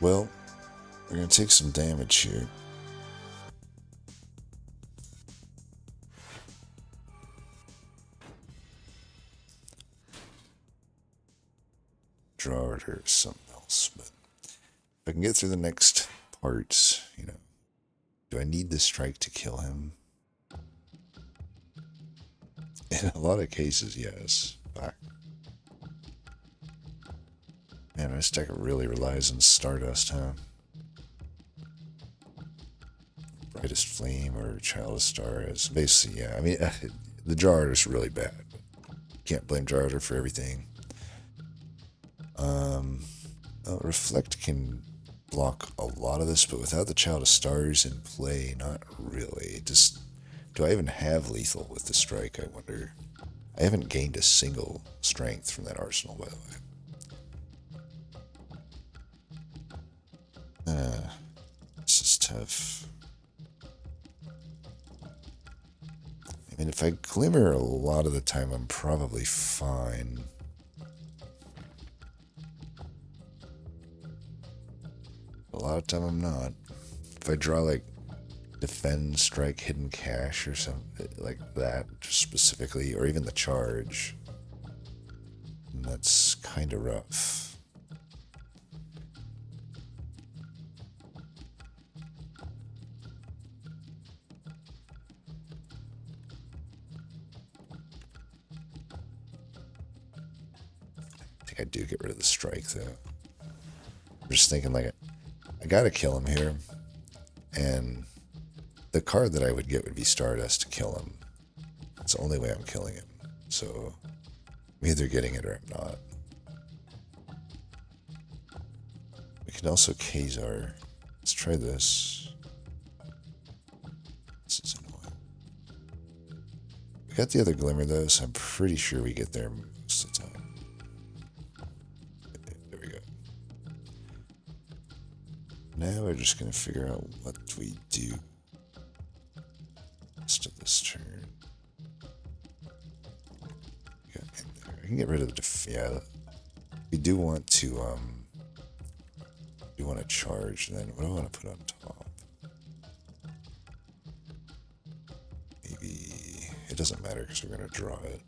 Well, we're going to take some damage here. Draw it or something else. But if I can get through the next parts, you know, do I need this strike to kill him? In a lot of cases, yes. Man, this deck really relies on Stardust, huh? Brightest Flame or Child of Stars. Basically, yeah. I mean, the Jar is really bad. Can't blame Jar for everything. Reflect can block a lot of this, but without the Child of Stars in play, not really. Just, do I even have lethal with the strike, I wonder? I haven't gained a single strength from that arsenal, by the way. This is tough. I mean, if I glimmer a lot of the time, I'm probably fine. A lot of time, I'm not. If I draw, like, defend, strike, hidden cache, or something like that, just specifically, or even the charge, that's kind of rough. I think I do get rid of the strike, though. I'm just thinking, like, I gotta kill him here, and the card that I would get would be Stardust to kill him. It's the only way I'm killing him. So I'm either getting it or I'm not. We can also Khazar. Let's try this. This is annoying. We got the other Glimmer though, so I'm pretty sure we get there most of the time. There we go. Now we're just gonna figure out what we do. Rest of this turn. I can get rid of the yeah. We do want to charge then. What do I want to put on top? Maybe it doesn't matter because we're gonna draw it.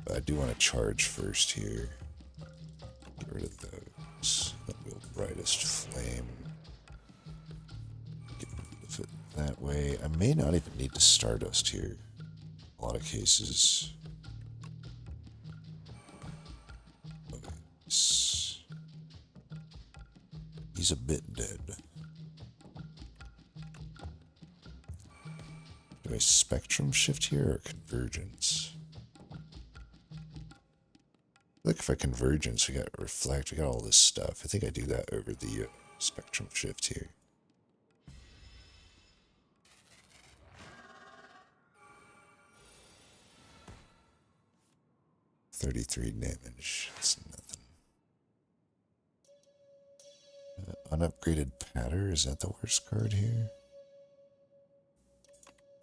But I do want to charge first here. Get rid of those. Then we'll brightest flame. Get rid of it that way. I may not even need to Stardust here. A lot of cases. He's a bit dead. Do I spectrum shift here or convergence? Look, if I convergence, we got reflect, we got all this stuff. I think I do that over the spectrum shift here. $33 damage. That's nothing. Unupgraded Patter, is that the worst card here?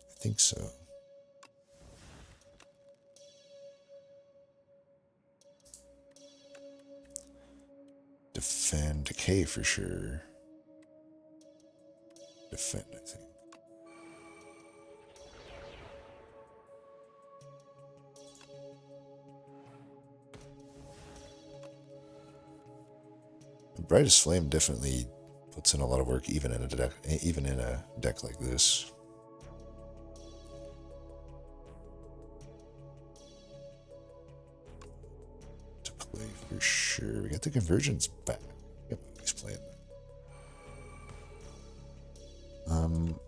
I think so. Defend, Decay for sure. Defend, I think. Brightest Flame definitely puts in a lot of work, even in a deck like this. To play for sure. We got the convergence back. Yep, he's playing that.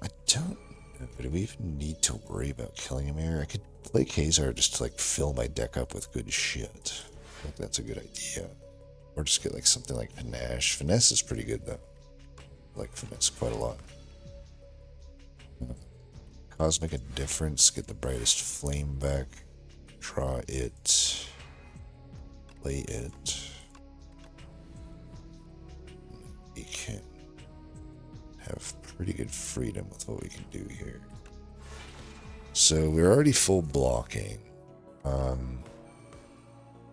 I don't know. Do we even need to worry about killing him here? I could play Kazar just to like fill my deck up with good shit. I think that's a good idea. Or just get like something like Panache. Finesse is pretty good though. I like Finesse quite a lot. Cosmic Indifference, get the brightest flame back. Draw it. Play it. We can have pretty good freedom with what we can do here. So we're already full blocking.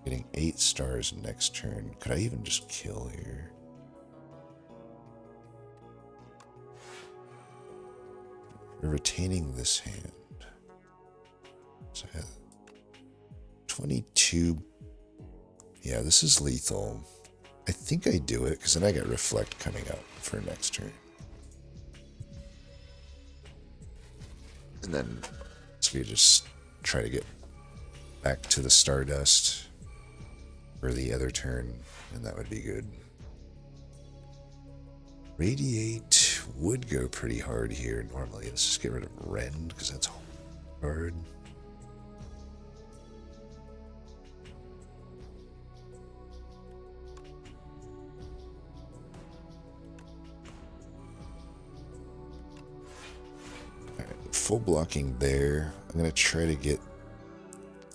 Getting 8 stars next turn. Could I even just kill here? We're retaining this hand. So I have 22. Yeah, this is lethal. I think I do it because then I get Reflect coming up for next turn. And then so we just try to get back to the Stardust for the other turn, and that would be good. Radiate would go pretty hard here normally. Let's just get rid of Rend because that's hard. Alright, full blocking there. I'm going to try to get,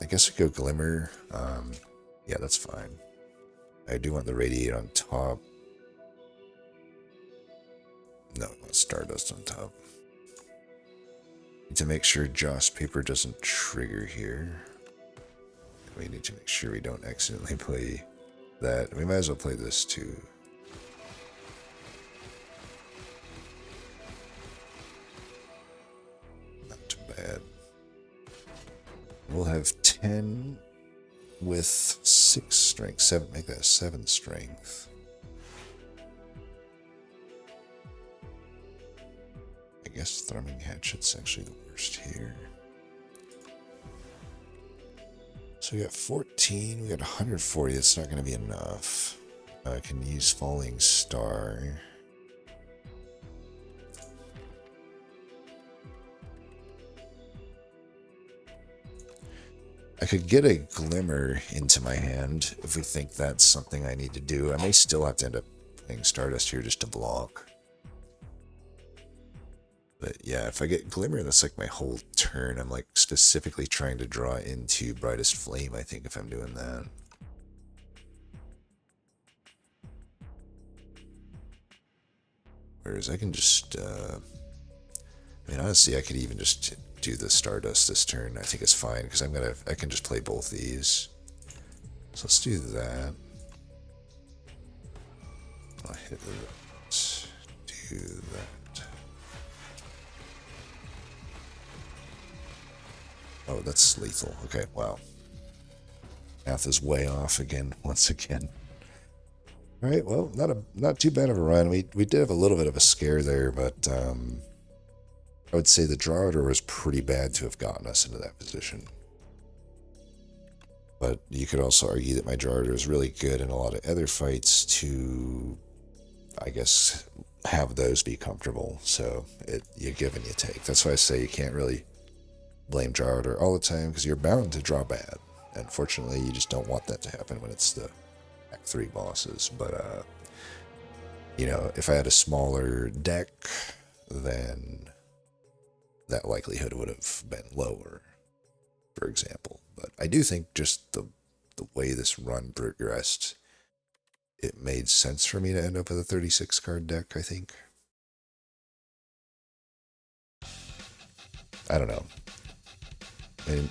I guess I go Glimmer. Yeah, that's fine. I do want the Radiate on top. No, Stardust on top. Need to make sure Joss Paper doesn't trigger here. We need to make sure we don't accidentally play that. We might as well play this too. Not too bad. We'll have 10 with 6 strength. 7, make that 7 strength. I guess Thrumming Hatchet's actually the worst here. So we got 14, we got 140, that's not going to be enough. I can use Falling Star. I could get a Glimmer into my hand if we think that's something I need to do. I may still have to end up playing Stardust here just to block. But yeah, if I get Glimmer, that's like my whole turn. I'm like specifically trying to draw into Brightest Flame, I think, if I'm doing that. Whereas I can just, I mean, honestly, I could even just do the Stardust this turn. I think it's fine, because I can just play both these. So let's do that. I'll hit it. Do that. Oh, that's lethal. Okay, wow. Math is way off again, once again. All right, well, not too bad of a run. We did have a little bit of a scare there, but I would say the draw order was pretty bad to have gotten us into that position. But you could also argue that my draw order is really good in a lot of other fights to, I guess, have those be comfortable. So you give and you take. That's why I say you can't really blame draw order all the time, because you're bound to draw bad. Unfortunately, you just don't want that to happen when it's the Act 3 bosses. But, you know, if I had a smaller deck, then that likelihood would have been lower, for example. But I do think just the way this run progressed, it made sense for me to end up with a 36 card deck, I think. I don't know. I mean,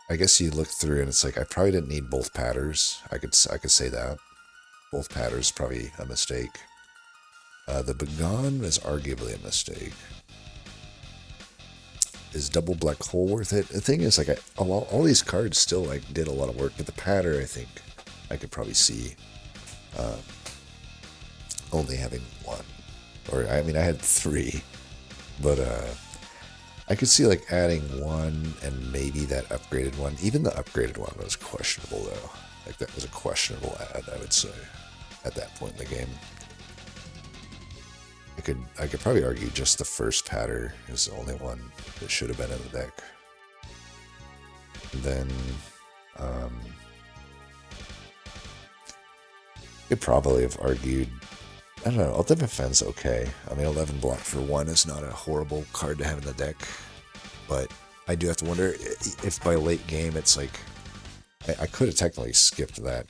I guess you look through and it's like, I probably didn't need both patters. I could say that. Both patters probably a mistake. The Begone is arguably a mistake. Is Double Black Hole worth it? The thing is, like, all these cards still like did a lot of work, but the pattern, I think I could probably see only having one, or I mean, I had 3, but I could see like adding 1 and maybe that upgraded one. Even the upgraded one was questionable though. Like that was a questionable add, I would say, at that point in the game. could probably argue just the first patter is the only one that should have been in the deck. And then could probably have argued, I don't know, Ultimate Defense okay. I mean, 11 block for 1 is not a horrible card to have in the deck, but I do have to wonder if by late game it's like, I could have technically skipped that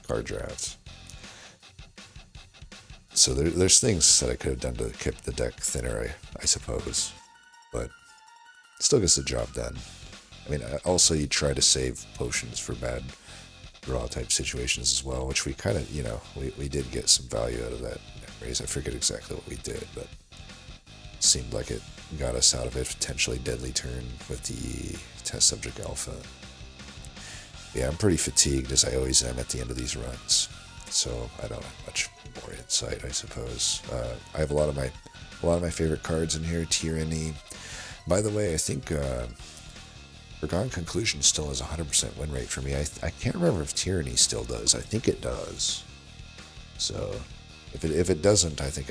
card draft. So there's things that I could have done to keep the deck thinner, I suppose, but still gets the job done. I mean, also you try to save potions for bad draw type situations as well, which we kind of, we did get some value out of that raise. I forget exactly what we did, but it seemed like it got us out of a potentially deadly turn with the test subject alpha. Yeah, I'm pretty fatigued, as I always am at the end of these runs, so I don't have much more insight, I suppose. I have a lot of my favorite cards in here. Tyranny. By the way, I think Forgotten Conclusion still has a 100% win rate for me. I can't remember if Tyranny still does. I think it does. So if it doesn't, I think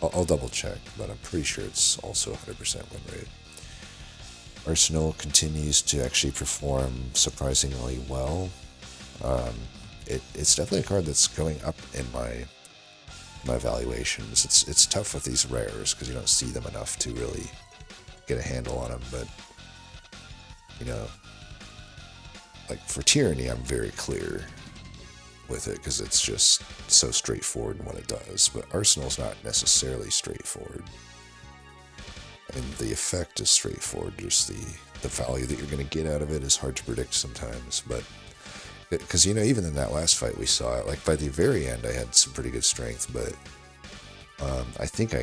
I'll double check, but I'm pretty sure it's also 100% win rate. Arsenal continues to actually perform surprisingly well. It's definitely a card that's going up in my valuations. It's tough with these rares because you don't see them enough to really get a handle on them, but like for Tyranny, I'm very clear with it because it's just so straightforward in what it does, but Arsenal's not necessarily straightforward. I mean, the effect is straightforward, just the value that you're going to get out of it is hard to predict sometimes, but because, even in that last fight we saw it, like by the very end I had some pretty good strength, but I think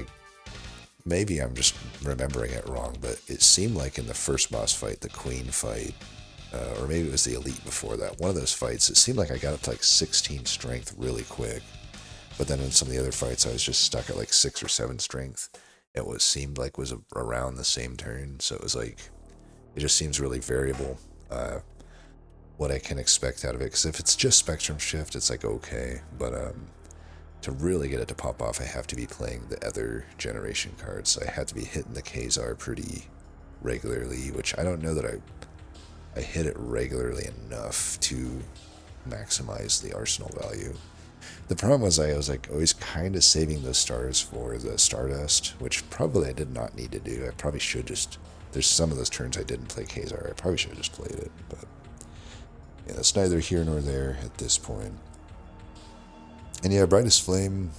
maybe I'm just remembering it wrong, but it seemed like in the first boss fight, the Queen fight, or maybe it was the Elite before that, one of those fights, it seemed like I got up to like 16 strength really quick, but then in some of the other fights I was just stuck at like 6 or 7 strength. It seemed like was around the same turn, so it was like, it just seems really variable, what I can expect out of it, because if it's just Spectrum Shift, it's like okay, but to really get it to pop off, I have to be playing the other generation cards, so I have to be hitting the Khazar pretty regularly, which I don't know that I hit it regularly enough to maximize the Arsenal value. The problem was I was like always kind of saving those stars for the Stardust, which probably I did not need to do. I probably should just, there's some of those turns I didn't play Khazar, I probably should have just played it, but yeah, that's neither here nor there at this point. And yeah, Brightest Flame,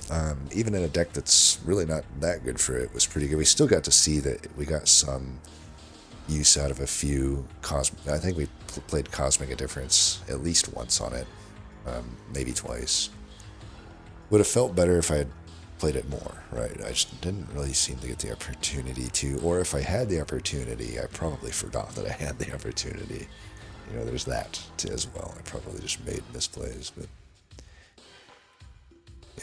even in a deck that's really not that good for it, was pretty good. We still got to see that we got some use out of a few Cosmic. I think we played Cosmic Indifference at least once on it, maybe twice. Would have felt better if I had played it more, right? I just didn't really seem to get the opportunity to, or if I had the opportunity, I probably forgot that I had the opportunity. There's that as well. I probably just made misplays, but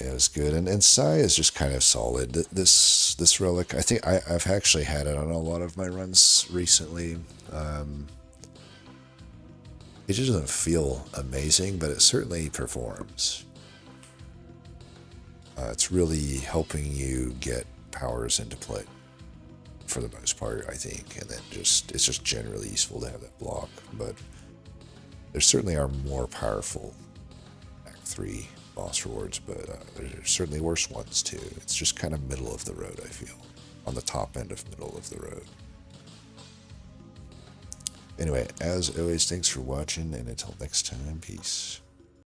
yeah, it was good. And Sai is just kind of solid. This relic, I think I've actually had it on a lot of my runs recently. It just doesn't feel amazing, but it certainly performs. It's really helping you get powers into play for the most part, I think, and then it's just generally useful to have that block, but there certainly are more powerful Act 3 boss rewards, but there's certainly worse ones too. It's just kind of middle of the road, I feel, on the top end of middle of the road. Anyway, as always, thanks for watching, and until next time, peace.